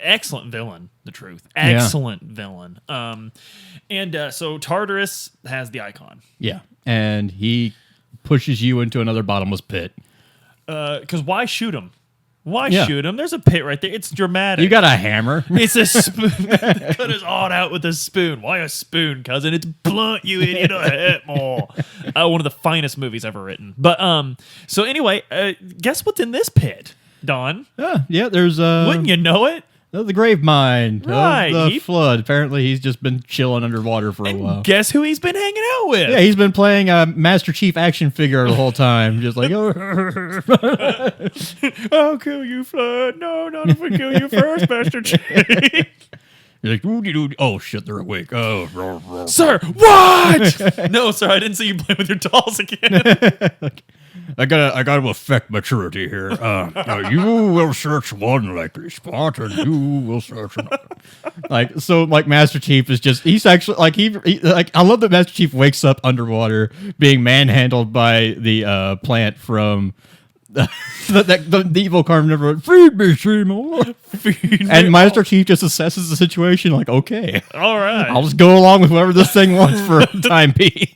Speaker 2: excellent villain, the Truth. Excellent villain. So Tartarus has the icon.
Speaker 1: Yeah. And he pushes you into another bottomless pit.
Speaker 2: Because why shoot him? Why
Speaker 1: Yeah.
Speaker 2: shoot him? There's a pit right there. It's dramatic.
Speaker 1: You got a hammer.
Speaker 2: It's a spoon. Cut his arm out with a spoon. Why a spoon, cousin? It's blunt, you idiot. Hit more. One of the finest movies ever written. But so anyway, guess what's in this pit, Don?
Speaker 1: Yeah, there's
Speaker 2: Wouldn't you know it?
Speaker 1: the grave mine
Speaker 2: Right.
Speaker 1: of the flood. Apparently he's just been chilling underwater for a while.
Speaker 2: Guess who he's been hanging out with?
Speaker 1: Yeah, he's been playing a Master Chief action figure the whole time. Just like, oh.
Speaker 2: I'll kill you, Flood. No, not if we kill you first, Master Chief.
Speaker 1: He's like, oh shit, they're awake. Oh,
Speaker 2: Sir, what? No, sir, I didn't see you play with your dolls again.
Speaker 1: I gotta affect maturity here. Now you will search one likely spot, and you will search another. Like Master Chief is just—he's actually like I love that Master Chief wakes up underwater, being manhandled by the plant from the evil carnivore. Feed me, Seymour. And Master Chief just assesses the situation like, okay,
Speaker 2: All right.
Speaker 1: I'll just go along with whatever this thing wants for the time being.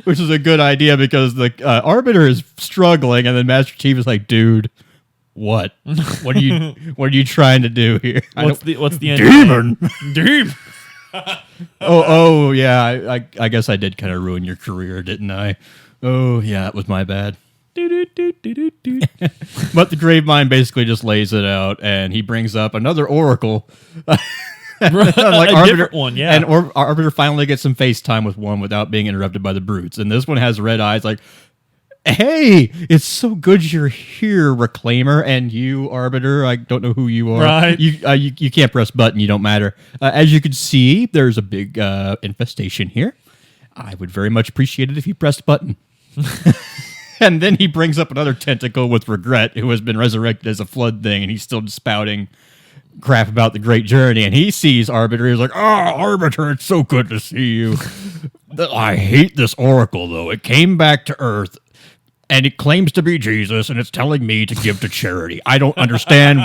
Speaker 1: Which is a good idea because the Arbiter is struggling, and then Master Chief is like, "Dude, what? What are you trying to do here?
Speaker 2: What's the end?
Speaker 1: Demon? Oh yeah. I guess I did kind of ruin your career, didn't I? Oh yeah, that was my bad. But the Gravemind basically just lays it out, and he brings up another oracle.
Speaker 2: Like Arbiter, different one, yeah.
Speaker 1: And Arbiter finally gets some FaceTime with one without being interrupted by the Brutes. And this one has red eyes like, hey, it's so good you're here, Reclaimer. And you, Arbiter, I don't know who you are.
Speaker 2: Right.
Speaker 1: You can't press button. You don't matter. As you can see, there's a big infestation here. I would very much appreciate it if you pressed button. And then he brings up another tentacle with Regret, who has been resurrected as a flood thing, and he's still spouting crap about the great journey, and he sees Arbiter. He's like, Arbiter, it's so good to see you. I hate this oracle, though. It came back to Earth, and it claims to be Jesus, and it's telling me to give to charity. I don't understand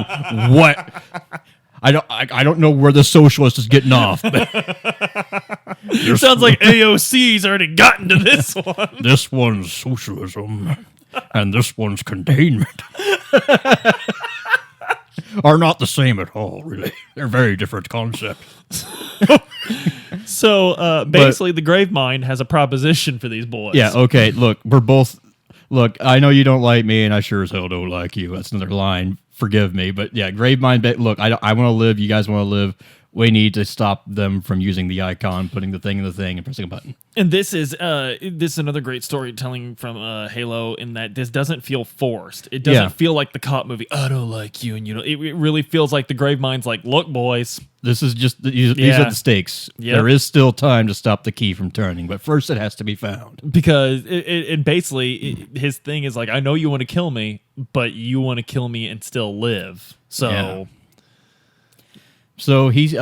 Speaker 1: what... I don't know where the socialist is getting off.
Speaker 2: It sounds like AOC's already gotten to this one.
Speaker 1: This one's socialism, and this one's containment. Are not the same at all, really. They're very different concepts.
Speaker 2: So basically, the Gravemind has a proposition for these boys.
Speaker 1: Yeah, okay, look, we're both... Look, I know you don't like me, and I sure as hell don't like you. That's another line. Forgive me. But yeah, Gravemind, look, I want to live. You guys want to live. We need to stop them from using the icon, putting the thing in the thing, and pressing a button.
Speaker 2: And this is another great storytelling from Halo in that this doesn't feel forced. It doesn't feel like the cop movie. I don't like you, and you know. It really feels like the Gravemind's like, look, boys,
Speaker 1: this is just these are the stakes.
Speaker 2: Yep.
Speaker 1: There is still time to stop the key from turning, but first it has to be found.
Speaker 2: Because his thing is like, I know you want to kill me, but you want to kill me and still live. So. Yeah.
Speaker 1: So he's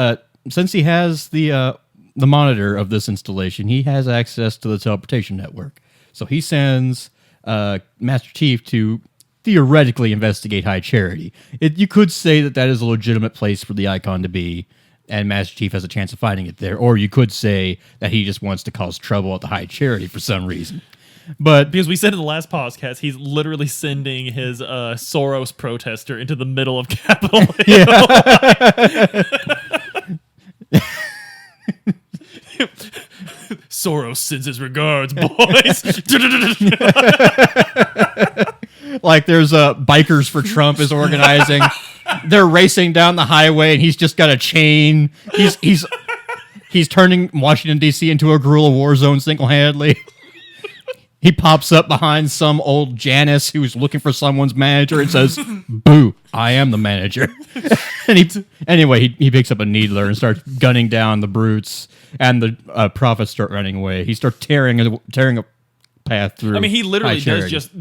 Speaker 1: since he has the monitor of this installation, he has access to the teleportation network. So he sends Master Chief to theoretically investigate High Charity. You could say that is a legitimate place for the icon to be, and Master Chief has a chance of finding it there. Or you could say that he just wants to cause trouble at the High Charity for some reason. But
Speaker 2: because we said in the last podcast, he's literally sending his Soros protester into the middle of Capitol Hill. Soros sends his regards, boys.
Speaker 1: like there's bikers for Trump is organizing. They're racing down the highway, and he's just got a chain. He's turning Washington D.C. into a guerrilla war zone single-handedly. He pops up behind some old Janice who's looking for someone's manager and says, "Boo, I am the manager." And he picks up a needler and starts gunning down the brutes, and the prophets start running away. He starts tearing a path through.
Speaker 2: I mean, he literally
Speaker 1: High Charity.
Speaker 2: does just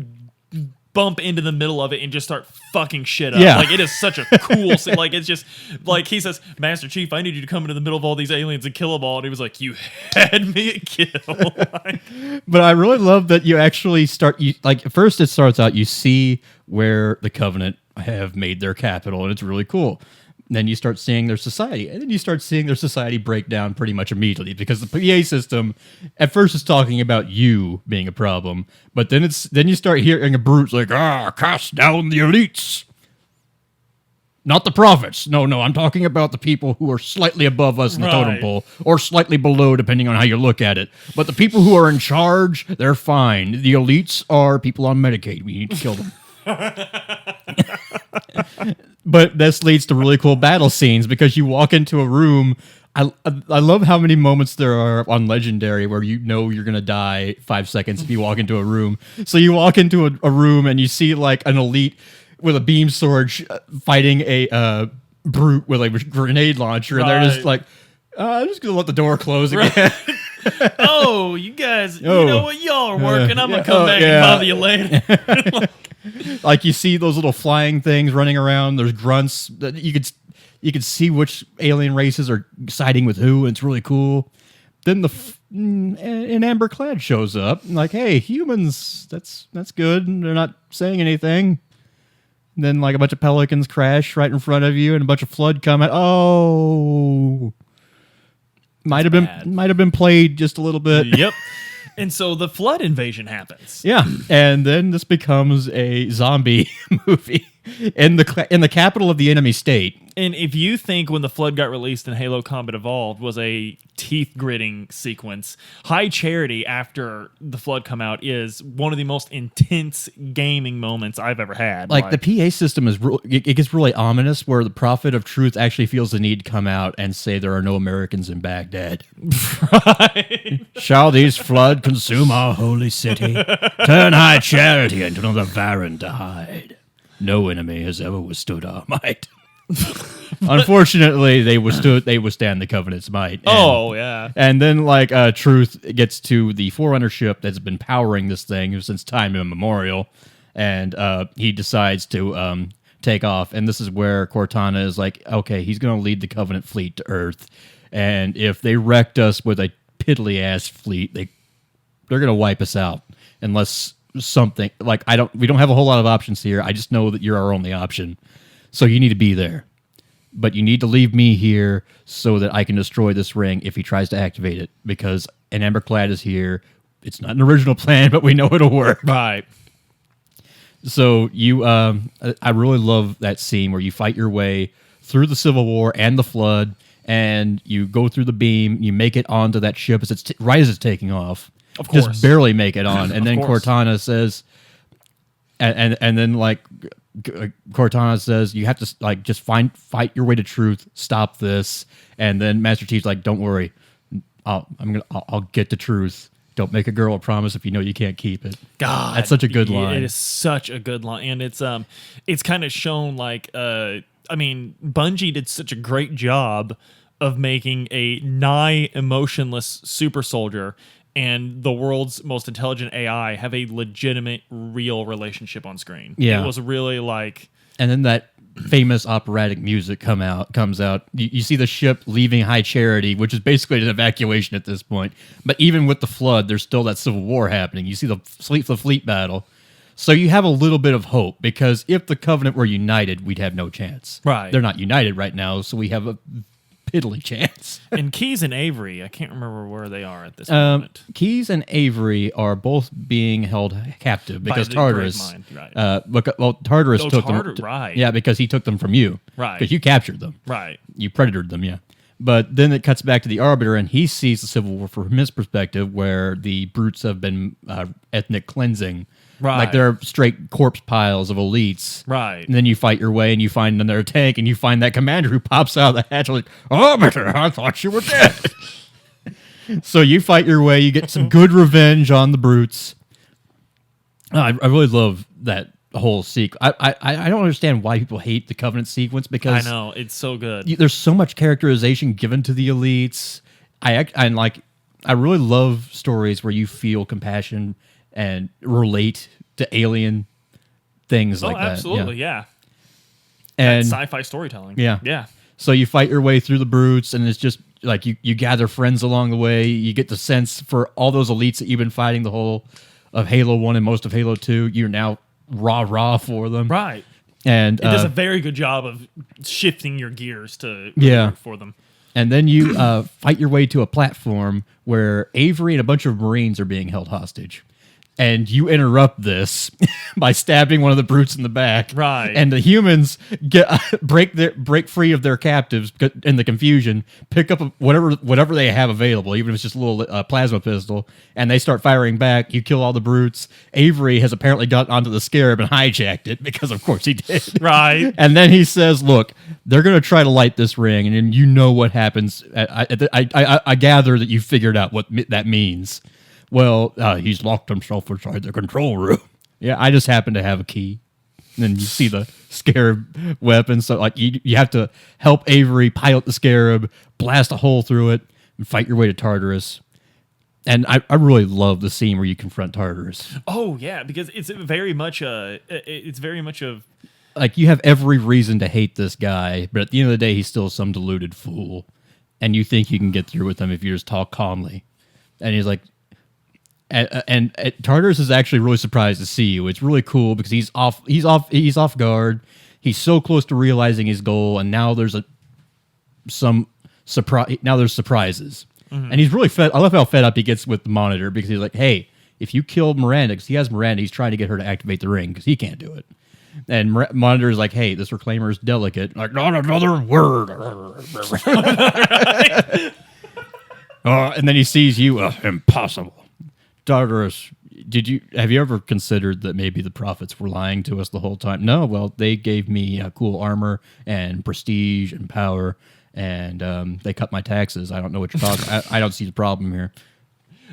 Speaker 2: bump into the middle of it and just start fucking shit up.
Speaker 1: Yeah.
Speaker 2: Like, it is such a cool scene. Like, it's just, like, he says, "Master Chief, I need you to come into the middle of all these aliens and kill them all." And he was like, "You had me at kill."
Speaker 1: But I really love that you actually start, like, first it starts out, you see where the Covenant have made their capital, and it's really cool. Then you start seeing their society, and then you start seeing their society break down pretty much immediately, because the PA system at first is talking about you being a problem, but then you start hearing a brute like, cast down the elites. Not the prophets. No, I'm talking about the people who are slightly above us in the totem
Speaker 2: Right.
Speaker 1: pole, or slightly below, depending on how you look at it. But the people who are in charge, they're fine. The elites are people on Medicaid. We need to kill them. But this leads to really cool battle scenes, because you walk into a room. I love how many moments there are on Legendary where you know you're going to die 5 seconds if you walk into a room. So you walk into a room and you see like an elite with a beam sword fighting a brute with a grenade launcher. And they're just like, I'm just going to let the door close again.
Speaker 2: "Oh, you guys, you
Speaker 1: Oh.
Speaker 2: know what? Y'all are working. I'm going to come
Speaker 1: Oh,
Speaker 2: back
Speaker 1: yeah.
Speaker 2: and bother you later."
Speaker 1: Like you see those little flying things running around. There's grunts. That you could see which alien races are siding with who, and it's really cool. Then an Amber Clad shows up, and like, "Hey, humans, that's good." And they're not saying anything. And then like a bunch of pelicans crash right in front of you, and a bunch of flood come at. Oh, might have been played just a little bit.
Speaker 2: Yep. And so the flood invasion happens.
Speaker 1: Yeah, and then this becomes a zombie movie in the capital of the enemy state.
Speaker 2: And if you think when the flood got released and Halo Combat Evolved was a teeth gritting sequence, High Charity after the flood come out is one of the most intense gaming moments I've ever had.
Speaker 1: Like the PA system is it gets really ominous, where the prophet of truth actually feels the need to come out and say there are no Americans in Baghdad.
Speaker 2: Right.
Speaker 1: Shall these flood consume our holy city? Turn High Charity into another Varan to hide. No enemy has ever withstood our might. Unfortunately, they withstand the Covenant's might. And then like Truth gets to the Forerunner ship that's been powering this thing since time immemorial, and he decides to take off. And this is where Cortana is like, okay, he's going to lead the Covenant fleet to Earth, and if they wrecked us with a piddly ass fleet, they're going to wipe us out unless something like we don't have a whole lot of options here. I just know that you're our only option. So you need to be there. But you need to leave me here so that I can destroy this ring if he tries to activate it, because an Emberclad is here. It's not an original plan, but we know it'll work.
Speaker 2: Right.
Speaker 1: So I really love that scene where you fight your way through the Civil War and the Flood, and you go through the beam, you make it onto that ship as right as it's taking off.
Speaker 2: Of course.
Speaker 1: Just barely make it on. And then
Speaker 2: course.
Speaker 1: Cortana says, and then like Cortana says, you have to like just fight your way to truth, stop this. And then Master Chief's like, don't worry, I'll get the truth. Don't make a girl a promise if you know you can't keep it.
Speaker 2: God,
Speaker 1: that's such a good line.
Speaker 2: It is such a good line, and it's kind of shown like Bungie did such a great job of making a nigh emotionless super soldier and the world's most intelligent AI have a legitimate, real relationship on screen.
Speaker 1: Yeah.
Speaker 2: It was really like...
Speaker 1: And then that famous operatic music comes out. You see the ship leaving High Charity, which is basically an evacuation at this point. But even with the flood, there's still that civil war happening. You see the fleet battle. So you have a little bit of hope, because if the Covenant were united, we'd have no chance.
Speaker 2: Right.
Speaker 1: They're not united right now, so we have a piddly chance.
Speaker 2: And Keyes and Avery, I can't remember where they are at this moment.
Speaker 1: Keyes and Avery are both being held captive because
Speaker 2: the
Speaker 1: Tartarus.
Speaker 2: Great Mind, right.
Speaker 1: Tartarus took
Speaker 2: Tartar-
Speaker 1: them.
Speaker 2: right.
Speaker 1: Yeah, because he took them from you.
Speaker 2: Right.
Speaker 1: Because you captured them.
Speaker 2: Right.
Speaker 1: You predatored them. Yeah. But then it cuts back to the Arbiter, and he sees the Civil War from his perspective, where the brutes have been ethnic cleansing.
Speaker 2: Right.
Speaker 1: Like they're straight corpse piles of elites.
Speaker 2: Right.
Speaker 1: And then you fight your way and you find another tank and you find that commander who pops out of the hatch like, Arbiter, I thought you were dead. So you fight your way, you get some good revenge on the brutes. I really love that whole sequence. I don't understand why people hate the Covenant sequence because
Speaker 2: I know, it's so good.
Speaker 1: there's so much characterization given to the elites. I really love stories where you feel compassion and relate to alien things like that.
Speaker 2: Absolutely, yeah.
Speaker 1: And
Speaker 2: Sci-fi storytelling.
Speaker 1: Yeah.
Speaker 2: Yeah.
Speaker 1: so you fight your way through the brutes, and it's just like you gather friends along the way. You get the sense for all those elites that you've been fighting the whole of Halo 1 and most of Halo 2. You're now rah for them.
Speaker 2: Right.
Speaker 1: And
Speaker 2: It does a very good job of shifting your gears to
Speaker 1: Yeah.
Speaker 2: root for them.
Speaker 1: And then you fight your way to a platform where Avery and a bunch of Marines are being held hostage. And you interrupt this by stabbing one of the brutes in the back.
Speaker 2: Right.
Speaker 1: And the humans break free of their captives in the confusion, pick up whatever they have available, even if it's just a little plasma pistol, and they start firing back. You kill all the brutes. Avery has apparently got onto the Scarab and hijacked it, because of course he did.
Speaker 2: Right.
Speaker 1: And then he says, look, they're going to try to light this ring, and then you know what happens. I gather that you figured out what that means. Well, he's locked himself inside the control room. Yeah, I just happen to have a key. And then you see the Scarab weapon. So like you have to help Avery pilot the Scarab, blast a hole through it, and fight your way to Tartarus. And I really love the scene where you confront Tartarus.
Speaker 2: Oh yeah, because it's very much of
Speaker 1: Like, you have every reason to hate this guy, but at the end of the day, he's still some deluded fool. And you think you can get through with him if you just talk calmly. And he's like, and Tartarus is actually really surprised to see you. It's really cool because he's off guard. He's so close to realizing his goal, and now there's some surprise. Now there's surprises, and he's really fed. I love how fed up he gets with the Monitor, because he's like, "Hey, if you killed Miranda, because he has Miranda, he's trying to get her to activate the ring because he can't do it." And Monitor is like, "Hey, this Reclaimer is delicate. Like, not another word." And then he sees you. Impossible. Tartarus, have you ever considered that maybe the prophets were lying to us the whole time? No, well, they gave me cool armor and prestige and power, and they cut my taxes. I don't know what you're talking about. I don't see the problem here.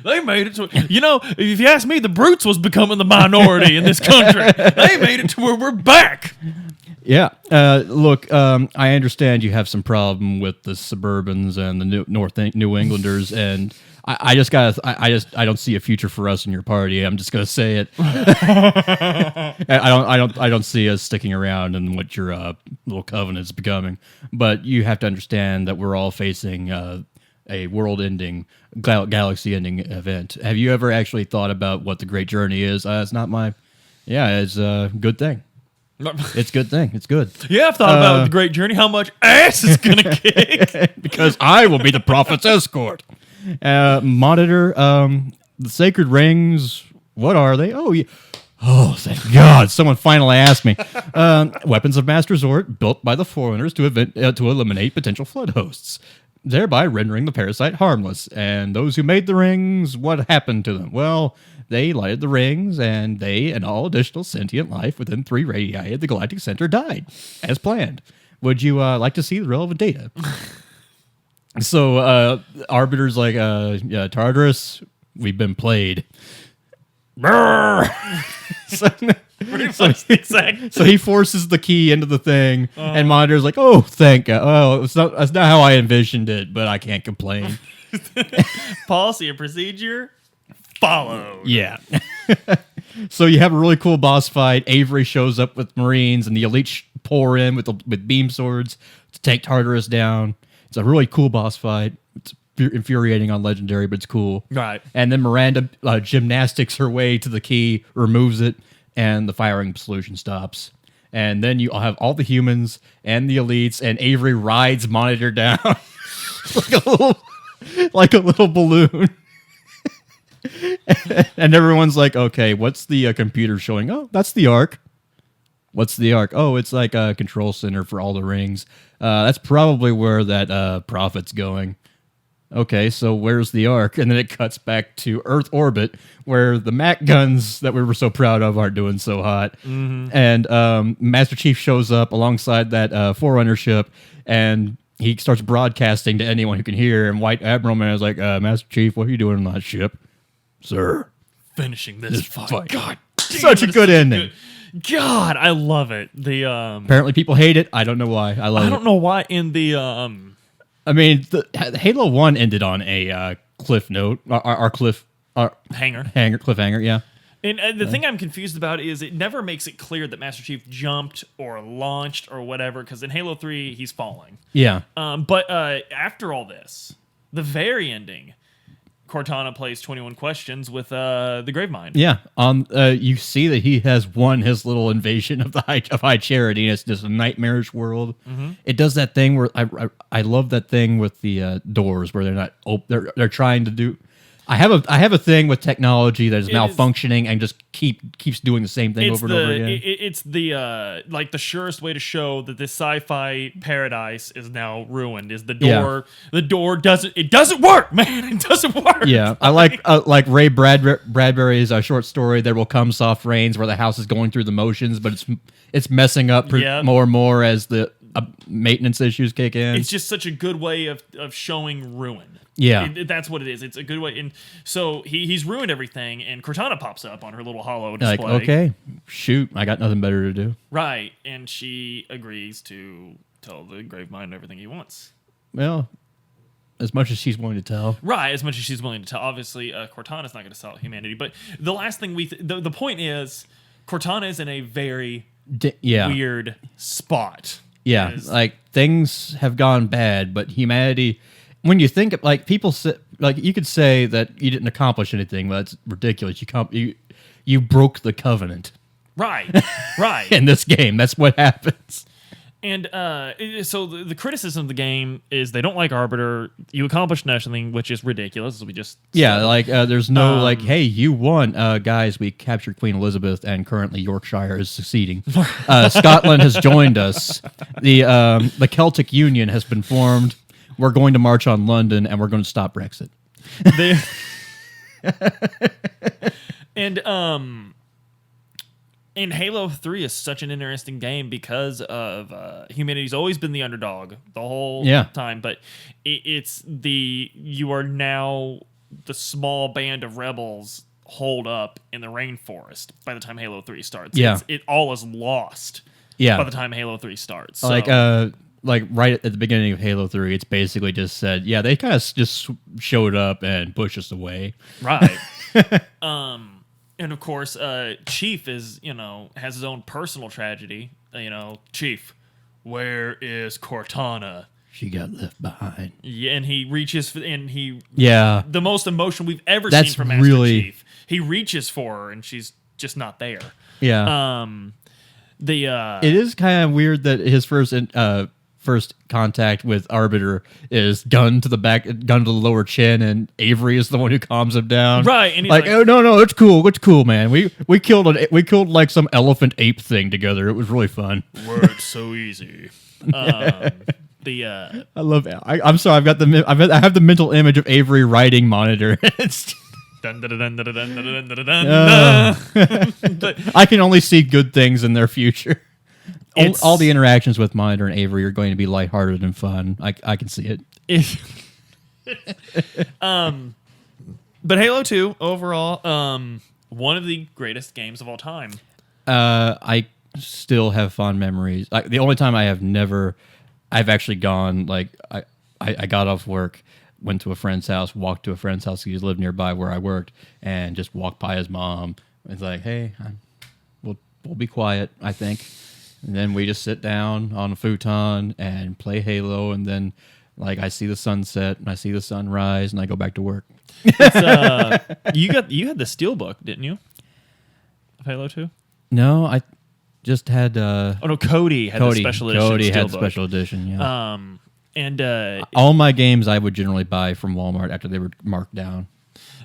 Speaker 2: they made it to, if you ask me, the brutes was becoming the minority in this country. They made it to where we're back.
Speaker 1: Yeah. Look, I understand you have some problem with the suburbans and the New Englanders, and I don't see a future for us in your party. I'm just gonna say it. I don't see us sticking around in what your little covenant's becoming. But you have to understand that we're all facing a world-ending, galaxy-ending event. Have you ever actually thought about what the Great Journey is? It's not my. Yeah, it's a good thing. It's a good thing. It's good.
Speaker 2: Yeah, I've thought about the Great Journey, how much ass it's going to kick.
Speaker 1: Because I will be the prophet's escort. Monitor, the sacred rings, what are they? Oh, yeah. Oh, thank God. Someone finally asked me. Weapons of mass resort built by the Foreigners to eliminate potential flood hosts, thereby rendering the parasite harmless. And those who made the rings, what happened to them? Well, they lighted the rings, and they and all additional sentient life within 3 radii of the galactic center died, as planned. Would you like to see the relevant data? So, Arbiter's like, Tartarus, we've been played. so he forces the key into the thing, and Monitor's like, oh, thank God. Oh, that's not how I envisioned it, but I can't complain.
Speaker 2: Policy and procedure followed.
Speaker 1: Yeah. So you have a really cool boss fight. Avery shows up with Marines, and the elites pour in with beam swords to take Tartarus down. It's a really cool boss fight. It's infuriating on Legendary, but it's cool.
Speaker 2: Right.
Speaker 1: And then Miranda gymnastics her way to the key, removes it, and the firing solution stops. and then you have all the humans and the elites, and Avery rides Monitor down like a little balloon. And everyone's like, okay, what's the computer showing? Oh, that's the Ark. What's the Ark? Oh, it's like a control center for all the rings. That's probably where that Prophet's going. Okay, so where's the Ark? And then it cuts back to Earth orbit, where the Mac guns that we were so proud of aren't doing so hot. And Master Chief shows up alongside that Forerunner ship, and he starts broadcasting to anyone who can hear. And White Admiral Man is like, Master Chief, what are you doing on that ship? Sir.
Speaker 2: Finishing this fight. God,
Speaker 1: Such a good ending.
Speaker 2: God, I love it. The
Speaker 1: Apparently people hate it. I don't know why. I love it.
Speaker 2: I don't know why in the
Speaker 1: I mean, the Halo 1 ended on a cliff note. Our cliffhanger, yeah.
Speaker 2: And the thing I'm confused about is it never makes it clear that Master Chief jumped or launched or whatever, because in Halo 3, he's falling.
Speaker 1: Yeah.
Speaker 2: But after all this, the very ending, Cortana plays 21 Questions with the Gravemind.
Speaker 1: Yeah. You see that he has won his little invasion of High Charity, and it's just a nightmarish world. It does that thing where I love that thing with the doors where they're not they're trying to do. I have a thing with technology that is malfunctioning and just keeps doing the same thing over and over again.
Speaker 2: It's the like the surest way to show that this sci-fi paradise is now ruined is the door.
Speaker 1: Yeah.
Speaker 2: The door doesn't work, man. It doesn't work.
Speaker 1: Yeah, I like Ray Bradbury's short story "There Will Come Soft Rains," where the house is going through the motions, but it's messing up more and more as the maintenance issues kick in.
Speaker 2: It's just such a good way of showing ruin.
Speaker 1: Yeah.
Speaker 2: That's what it is. It's a good way. And so he's ruined everything, and Cortana pops up on her little hollow display.
Speaker 1: Like, okay, shoot, I got nothing better to do.
Speaker 2: Right. And she agrees to tell the Gravemind everything he wants.
Speaker 1: Well, as much as she's willing to tell.
Speaker 2: Right, as much as she's willing to tell. Obviously, Cortana's not going to sell humanity. But the last thing the point is, Cortana is in a very weird spot.
Speaker 1: Yeah, like things have gone bad, but humanity, when you think like people say, like you could say that you didn't accomplish anything, but that's ridiculous. You broke the covenant.
Speaker 2: Right, right.
Speaker 1: In this game, that's what happens.
Speaker 2: And so the criticism of the game is they don't like Arbiter. You accomplished nothing, which is ridiculous, as we just said.
Speaker 1: Like there's no like, hey, you won, guys. We captured Queen Elizabeth, and currently Yorkshire is succeeding. Scotland has joined us. The Celtic Union has been formed. We're going to march on London, and we're going to stop Brexit.
Speaker 2: And Halo 3 is such an interesting game because of humanity's always been the underdog the whole time, but you are now the small band of rebels holed up in the rainforest by the time Halo 3 starts.
Speaker 1: Yeah.
Speaker 2: It all is lost by the time Halo 3 starts. So.
Speaker 1: Like right at the beginning of Halo 3, it's basically just said, yeah, they kind of just showed up and pushed us away.
Speaker 2: Right. And of course, Chief is, has his own personal tragedy. Chief, where is Cortana?
Speaker 1: She got left behind.
Speaker 2: Yeah, and he reaches for, the most emotion we've ever seen from Master Chief. He reaches for her, and she's just not there.
Speaker 1: Yeah.
Speaker 2: It
Speaker 1: is kind of weird that his first contact with Arbiter is gun to the lower chin, and Avery is the one who calms him down.
Speaker 2: Right, and he's
Speaker 1: like, oh no, it's cool, man. We killed like some elephant ape thing together. It was really fun.
Speaker 2: Words so easy. I
Speaker 1: love it. I'm sorry. I have the mental image of Avery riding Monitor. I can only see good things in their future. All the interactions with Monitor and Avery are going to be lighthearted and fun. I can see it.
Speaker 2: But Halo 2 overall, one of the greatest games of all time.
Speaker 1: I still have fond memories. The only time I've actually gone, like I got off work, went to a friend's house, walked to a friend's house. He lived nearby where I worked, and just walked by his mom. It's like, hey, we'll be quiet, I think. And then we just sit down on a futon and play Halo, and then like I see the sunset and I see the sunrise, and I go back to work.
Speaker 2: You had the Steelbook, didn't you? Of Halo 2?
Speaker 1: No, just had
Speaker 2: Oh no, Cody had the special edition.
Speaker 1: Cody had
Speaker 2: Steelbook.
Speaker 1: special edition. Yeah.
Speaker 2: And
Speaker 1: all my games I would generally buy from Walmart after they were marked down.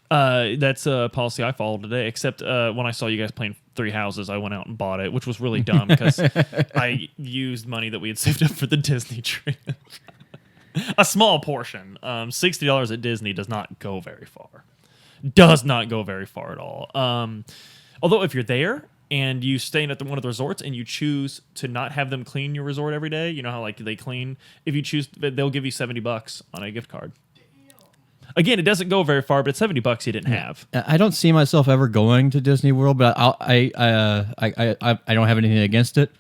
Speaker 2: that's a policy I followed today. Except when I saw you guys playing Three Houses, I went out and bought it, which was really dumb because I used money that we had saved up for the Disney trip. A small portion. $60 at Disney does not go very far. Does not go very far at all. Although if you're there and you stay at one of the resorts and you choose to not have them clean your resort every day, you know how like they clean. If you choose, they'll give you $70 on a gift card. Again, it doesn't go very far, but it's $70 you didn't have.
Speaker 1: I don't see myself ever going to Disney World, but I don't have anything against it.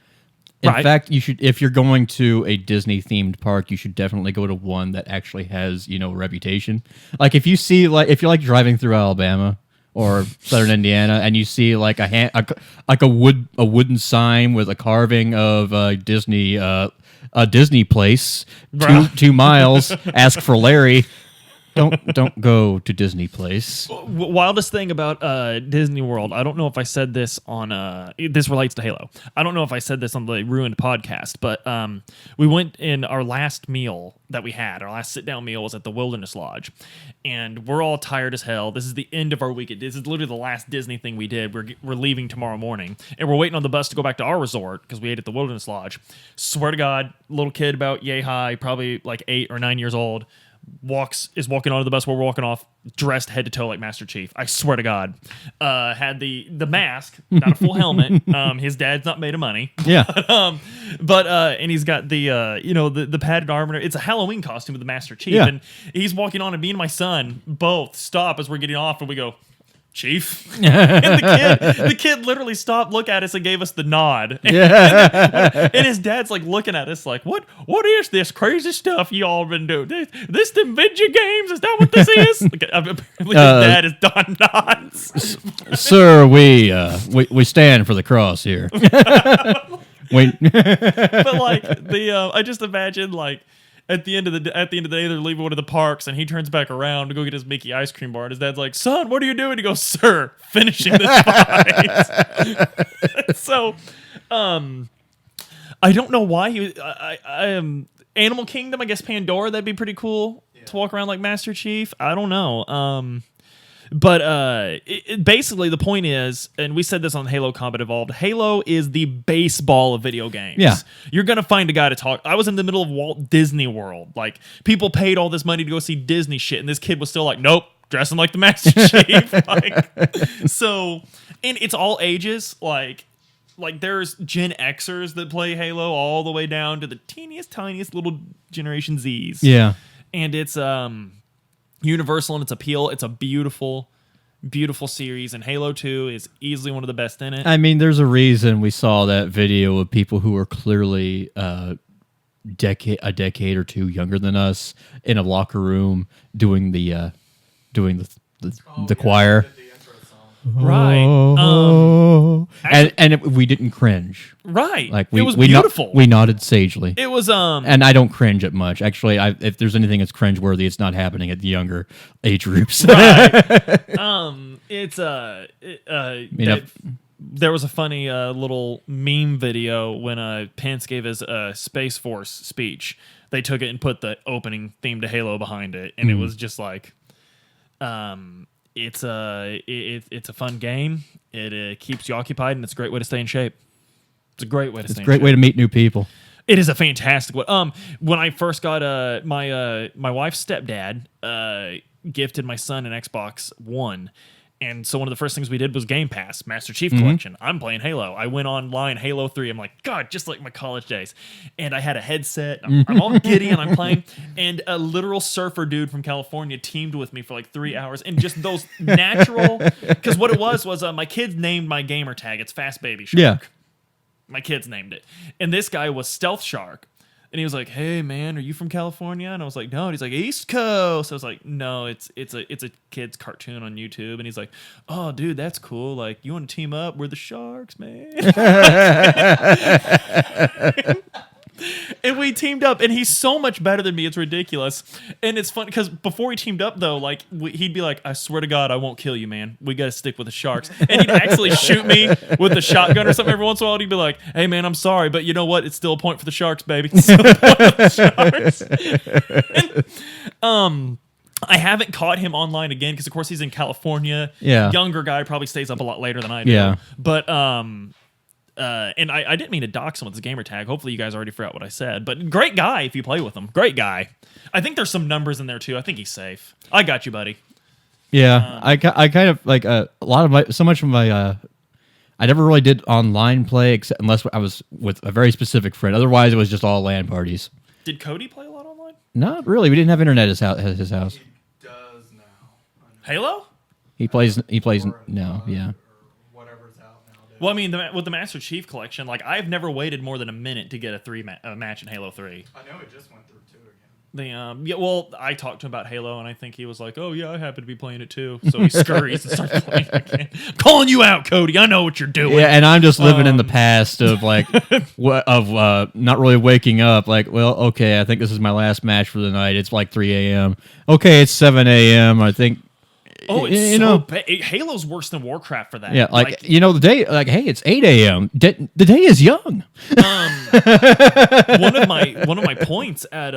Speaker 1: In fact, you should, if you're going to a Disney themed park, you should definitely go to one that actually has, a reputation. Like if you're like driving through Alabama or Southern Indiana and you see like a wooden sign with a carving of a Disney place, 2 miles, ask for Larry. Don't go to Disney Place.
Speaker 2: Wildest thing about Disney World, I don't know if I said this on this relates to Halo. I don't know if I said this on the Ruined podcast, but we went in our last meal that we had. Our last sit down meal was at the Wilderness Lodge, and we're all tired as hell. This is the end of our weekend. This is literally the last Disney thing we did. We're leaving tomorrow morning, and we're waiting on the bus to go back to our resort because we ate at the Wilderness Lodge. Swear to God, little kid about yay high, probably like 8 or 9 years old. Is walking onto the bus where we're walking off, dressed head to toe like Master Chief. I swear to God. Had the mask, not a full helmet. His dad's not made of money.
Speaker 1: Yeah.
Speaker 2: And he's got the padded armor. It's a Halloween costume of the Master Chief.
Speaker 1: Yeah.
Speaker 2: And he's walking on, and me and my son both stop as we're getting off, and we go, Chief. And the kid literally stopped, looked at us, and gave us the nod. And his dad's like looking at us like, what is this crazy stuff y'all been doing? This them video games? Is that what this is? Apparently his dad is Don Knotts.
Speaker 1: Sir, we stand for the cross here. Wait.
Speaker 2: But like I just imagine like at the end of the day, they're leaving one of the parks, and he turns back around to go get his Mickey ice cream bar. And his dad's like, "Son, what are you doing?" He goes, "Sir, finishing this fight." So, I don't know why he. I am Animal Kingdom. I guess Pandora. That'd be pretty cool to walk around like Master Chief. I don't know. But basically the point is, and we said this on Halo Combat Evolved, Halo is the baseball of video games.
Speaker 1: Yeah.
Speaker 2: You're going to find a guy to talk. I was in the middle of Walt Disney World. Like, people paid all this money to go see Disney shit, and this kid was still like, nope, dressing like the Master Chief. And it's all ages. Like there's Gen Xers that play Halo all the way down to the tiniest little Generation Zs.
Speaker 1: Yeah.
Speaker 2: And it's universal in its appeal. It's a beautiful series, and Halo 2 is easily one of the best in it.
Speaker 1: I mean, there's a reason we saw that video of people who are clearly a decade or two younger than us in a locker room doing the choir.
Speaker 2: Right.
Speaker 1: We didn't cringe.
Speaker 2: Right.
Speaker 1: Like
Speaker 2: it was beautiful.
Speaker 1: We nodded sagely.
Speaker 2: It was
Speaker 1: and I don't cringe at much. Actually, if there's anything that's cringeworthy, it's not happening at the younger age groups.
Speaker 2: Right. There was a funny little meme video when Pence gave his Space Force speech. They took it and put the opening theme to Halo behind it, and it was just like, it's a fun game. It keeps you occupied, and it's a great way to stay in shape. It's a great way to stay in shape.
Speaker 1: It's a great way to meet new people.
Speaker 2: It is a fantastic way. When I first got my wife's stepdad gifted my son an Xbox One. And so one of the first things we did was Game Pass, Master Chief Collection. I'm playing Halo. I went online, Halo 3. I'm like, God, just like my college days. And I had a headset. I'm all giddy and I'm playing. And a literal surfer dude from California teamed with me for like 3 hours. And just those natural... Because what it was my kids named my gamer tag. It's Fast Baby Shark.
Speaker 1: Yeah.
Speaker 2: My kids named it. And this guy was Stealth Shark. And he was like, "Hey man, are you from California?" And I was like, "No." And he's like, "East Coast." I was like, "No, it's a kid's cartoon on YouTube." And he's like, "Oh, dude, that's cool. Like, you want to team up? We're the Sharks, man." And we teamed up, and he's so much better than me. It's ridiculous. And it's fun because before we teamed up, though, like he'd be like, "I swear to God, I won't kill you, man. We got to stick with the sharks." And he'd actually shoot me with a shotgun or something every once in a while. And he'd be like, "Hey, man, I'm sorry, but you know what? It's still a point for the sharks, baby." It's still a point for the sharks. And, I haven't caught him online again because, of course, he's in California.
Speaker 1: Yeah.
Speaker 2: Younger guy, probably stays up a lot later than I do.
Speaker 1: Yeah.
Speaker 2: But and I didn't mean to dox him with his gamer tag. Hopefully you guys already forgot what I said. But great guy if you play with him. Great guy. I think there's some numbers in there too. I think he's safe. I got you, buddy.
Speaker 1: Yeah, I kind of like a lot of my so much of my I never really did online play except unless I was with a very specific friend. Otherwise, it was just all LAN parties.
Speaker 2: Did Cody play a lot online?
Speaker 1: Not really. We didn't have internet at his house.
Speaker 3: He does now.
Speaker 2: Halo?
Speaker 1: He plays
Speaker 3: Or,
Speaker 1: no, yeah.
Speaker 3: Or whatever's out nowadays.
Speaker 2: Well, I mean, with the Master Chief Collection, like I've never waited more than a minute to get a match in Halo 3.
Speaker 3: I know he just went through 2 again.
Speaker 2: Yeah, well, I talked to him about Halo, and I think he was like, "Oh yeah, I happen to be playing it too." So he scurries and starts playing again. I'm calling you out, Cody. I know what you're doing.
Speaker 1: Yeah, and I'm just living in the past of like not really waking up. Like, well, okay, I think this is my last match for the night. It's like 3 a.m. Okay, it's 7 a.m. I think.
Speaker 2: Oh, it's
Speaker 1: you
Speaker 2: so
Speaker 1: know,
Speaker 2: bad. Halo's worse than Warcraft for that.
Speaker 1: yeah, like the day, like, hey, it's 8 a.m. The day is young.
Speaker 2: one of my points at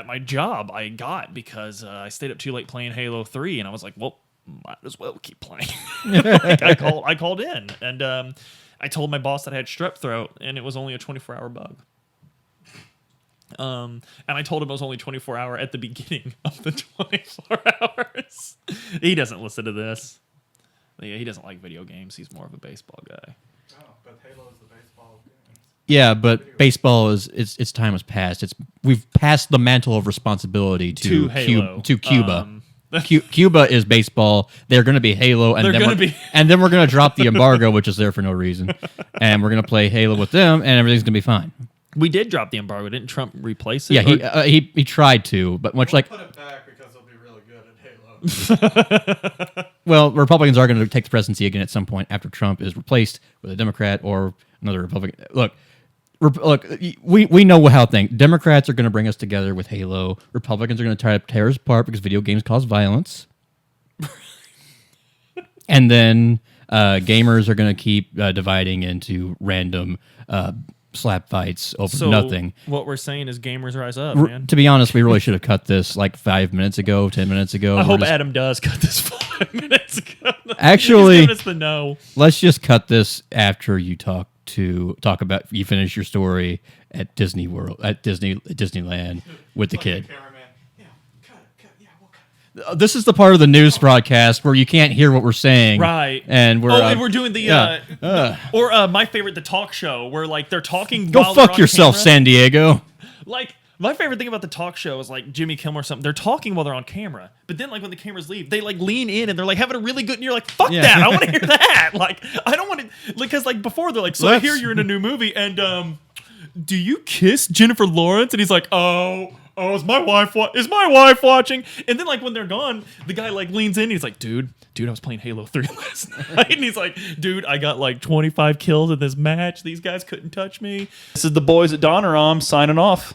Speaker 2: my job I got because I stayed up too late playing Halo 3, and I was like, well, might as well keep playing. Like, I called in, and I told my boss that I had strep throat, and it was only a 24-hour bug. And I told him it was only 24-hour at the beginning of the 24 hours. He doesn't listen to this. Yeah, he doesn't like video games. He's more of a baseball guy.
Speaker 3: Oh, but Halo's the baseball game.
Speaker 1: Yeah, but baseball is its time has passed. We've passed the mantle of responsibility to
Speaker 2: Halo.
Speaker 1: to Cuba. Cuba is baseball. They're going to be Halo, and
Speaker 2: They're
Speaker 1: then
Speaker 2: gonna be-
Speaker 1: and then we're going to drop the embargo, which is there for no reason, and we're going to play Halo with them, and everything's going to be fine.
Speaker 2: We did drop the embargo. Didn't Trump replace it?
Speaker 1: Yeah, he tried to, but much like
Speaker 3: Put it back because they'll be really good at Halo.
Speaker 1: well, Republicans are going to take the presidency again at some point after Trump is replaced with a Democrat or another Republican. Look, we know how things. Democrats are going to bring us together with Halo. Republicans are going to try to tear us apart because video games cause violence. And then gamers are going to keep dividing into random slap fights over nothing.
Speaker 2: What we're saying is gamers rise up, man.
Speaker 1: To be honest, we really should have cut this like 5 minutes ago, 10 minutes ago.
Speaker 2: I hope Adam does cut this 5 minutes ago.
Speaker 1: Actually,
Speaker 2: He's giving us the no.
Speaker 1: Let's just cut this after you talk about you finish your story at Disney World at Disneyland with the kid.
Speaker 3: Cameraman. Yeah, cut, yeah, we'll cut.
Speaker 1: This is the part of the news broadcast where you can't hear what we're saying,
Speaker 2: Right.
Speaker 1: And we're
Speaker 2: and we're doing the
Speaker 1: yeah.
Speaker 2: or my favorite, the talk show where like they're talking.
Speaker 1: Go
Speaker 2: while they're
Speaker 1: fuck
Speaker 2: on
Speaker 1: yourself,
Speaker 2: camera.
Speaker 1: San Diego.
Speaker 2: Like my favorite thing about the talk show is like Jimmy Kimmel or something. They're talking while they're on camera, but then like when the cameras leave, they like lean in and they're like having a really good. And you're like, fuck
Speaker 1: Yeah.
Speaker 2: that! I want to hear that. Like I don't want to because like before they're like, so I
Speaker 1: Let's-
Speaker 2: hear you're in a new movie and do you kiss Jennifer Lawrence? And he's like, oh, is my wife watching? And then like when they're gone, the guy like leans in. And he's like, dude, I was playing Halo 3 last night, and he's like, dude, I got like 25 kills in this match. These guys couldn't touch me.
Speaker 4: This is the boys at Donoram signing off.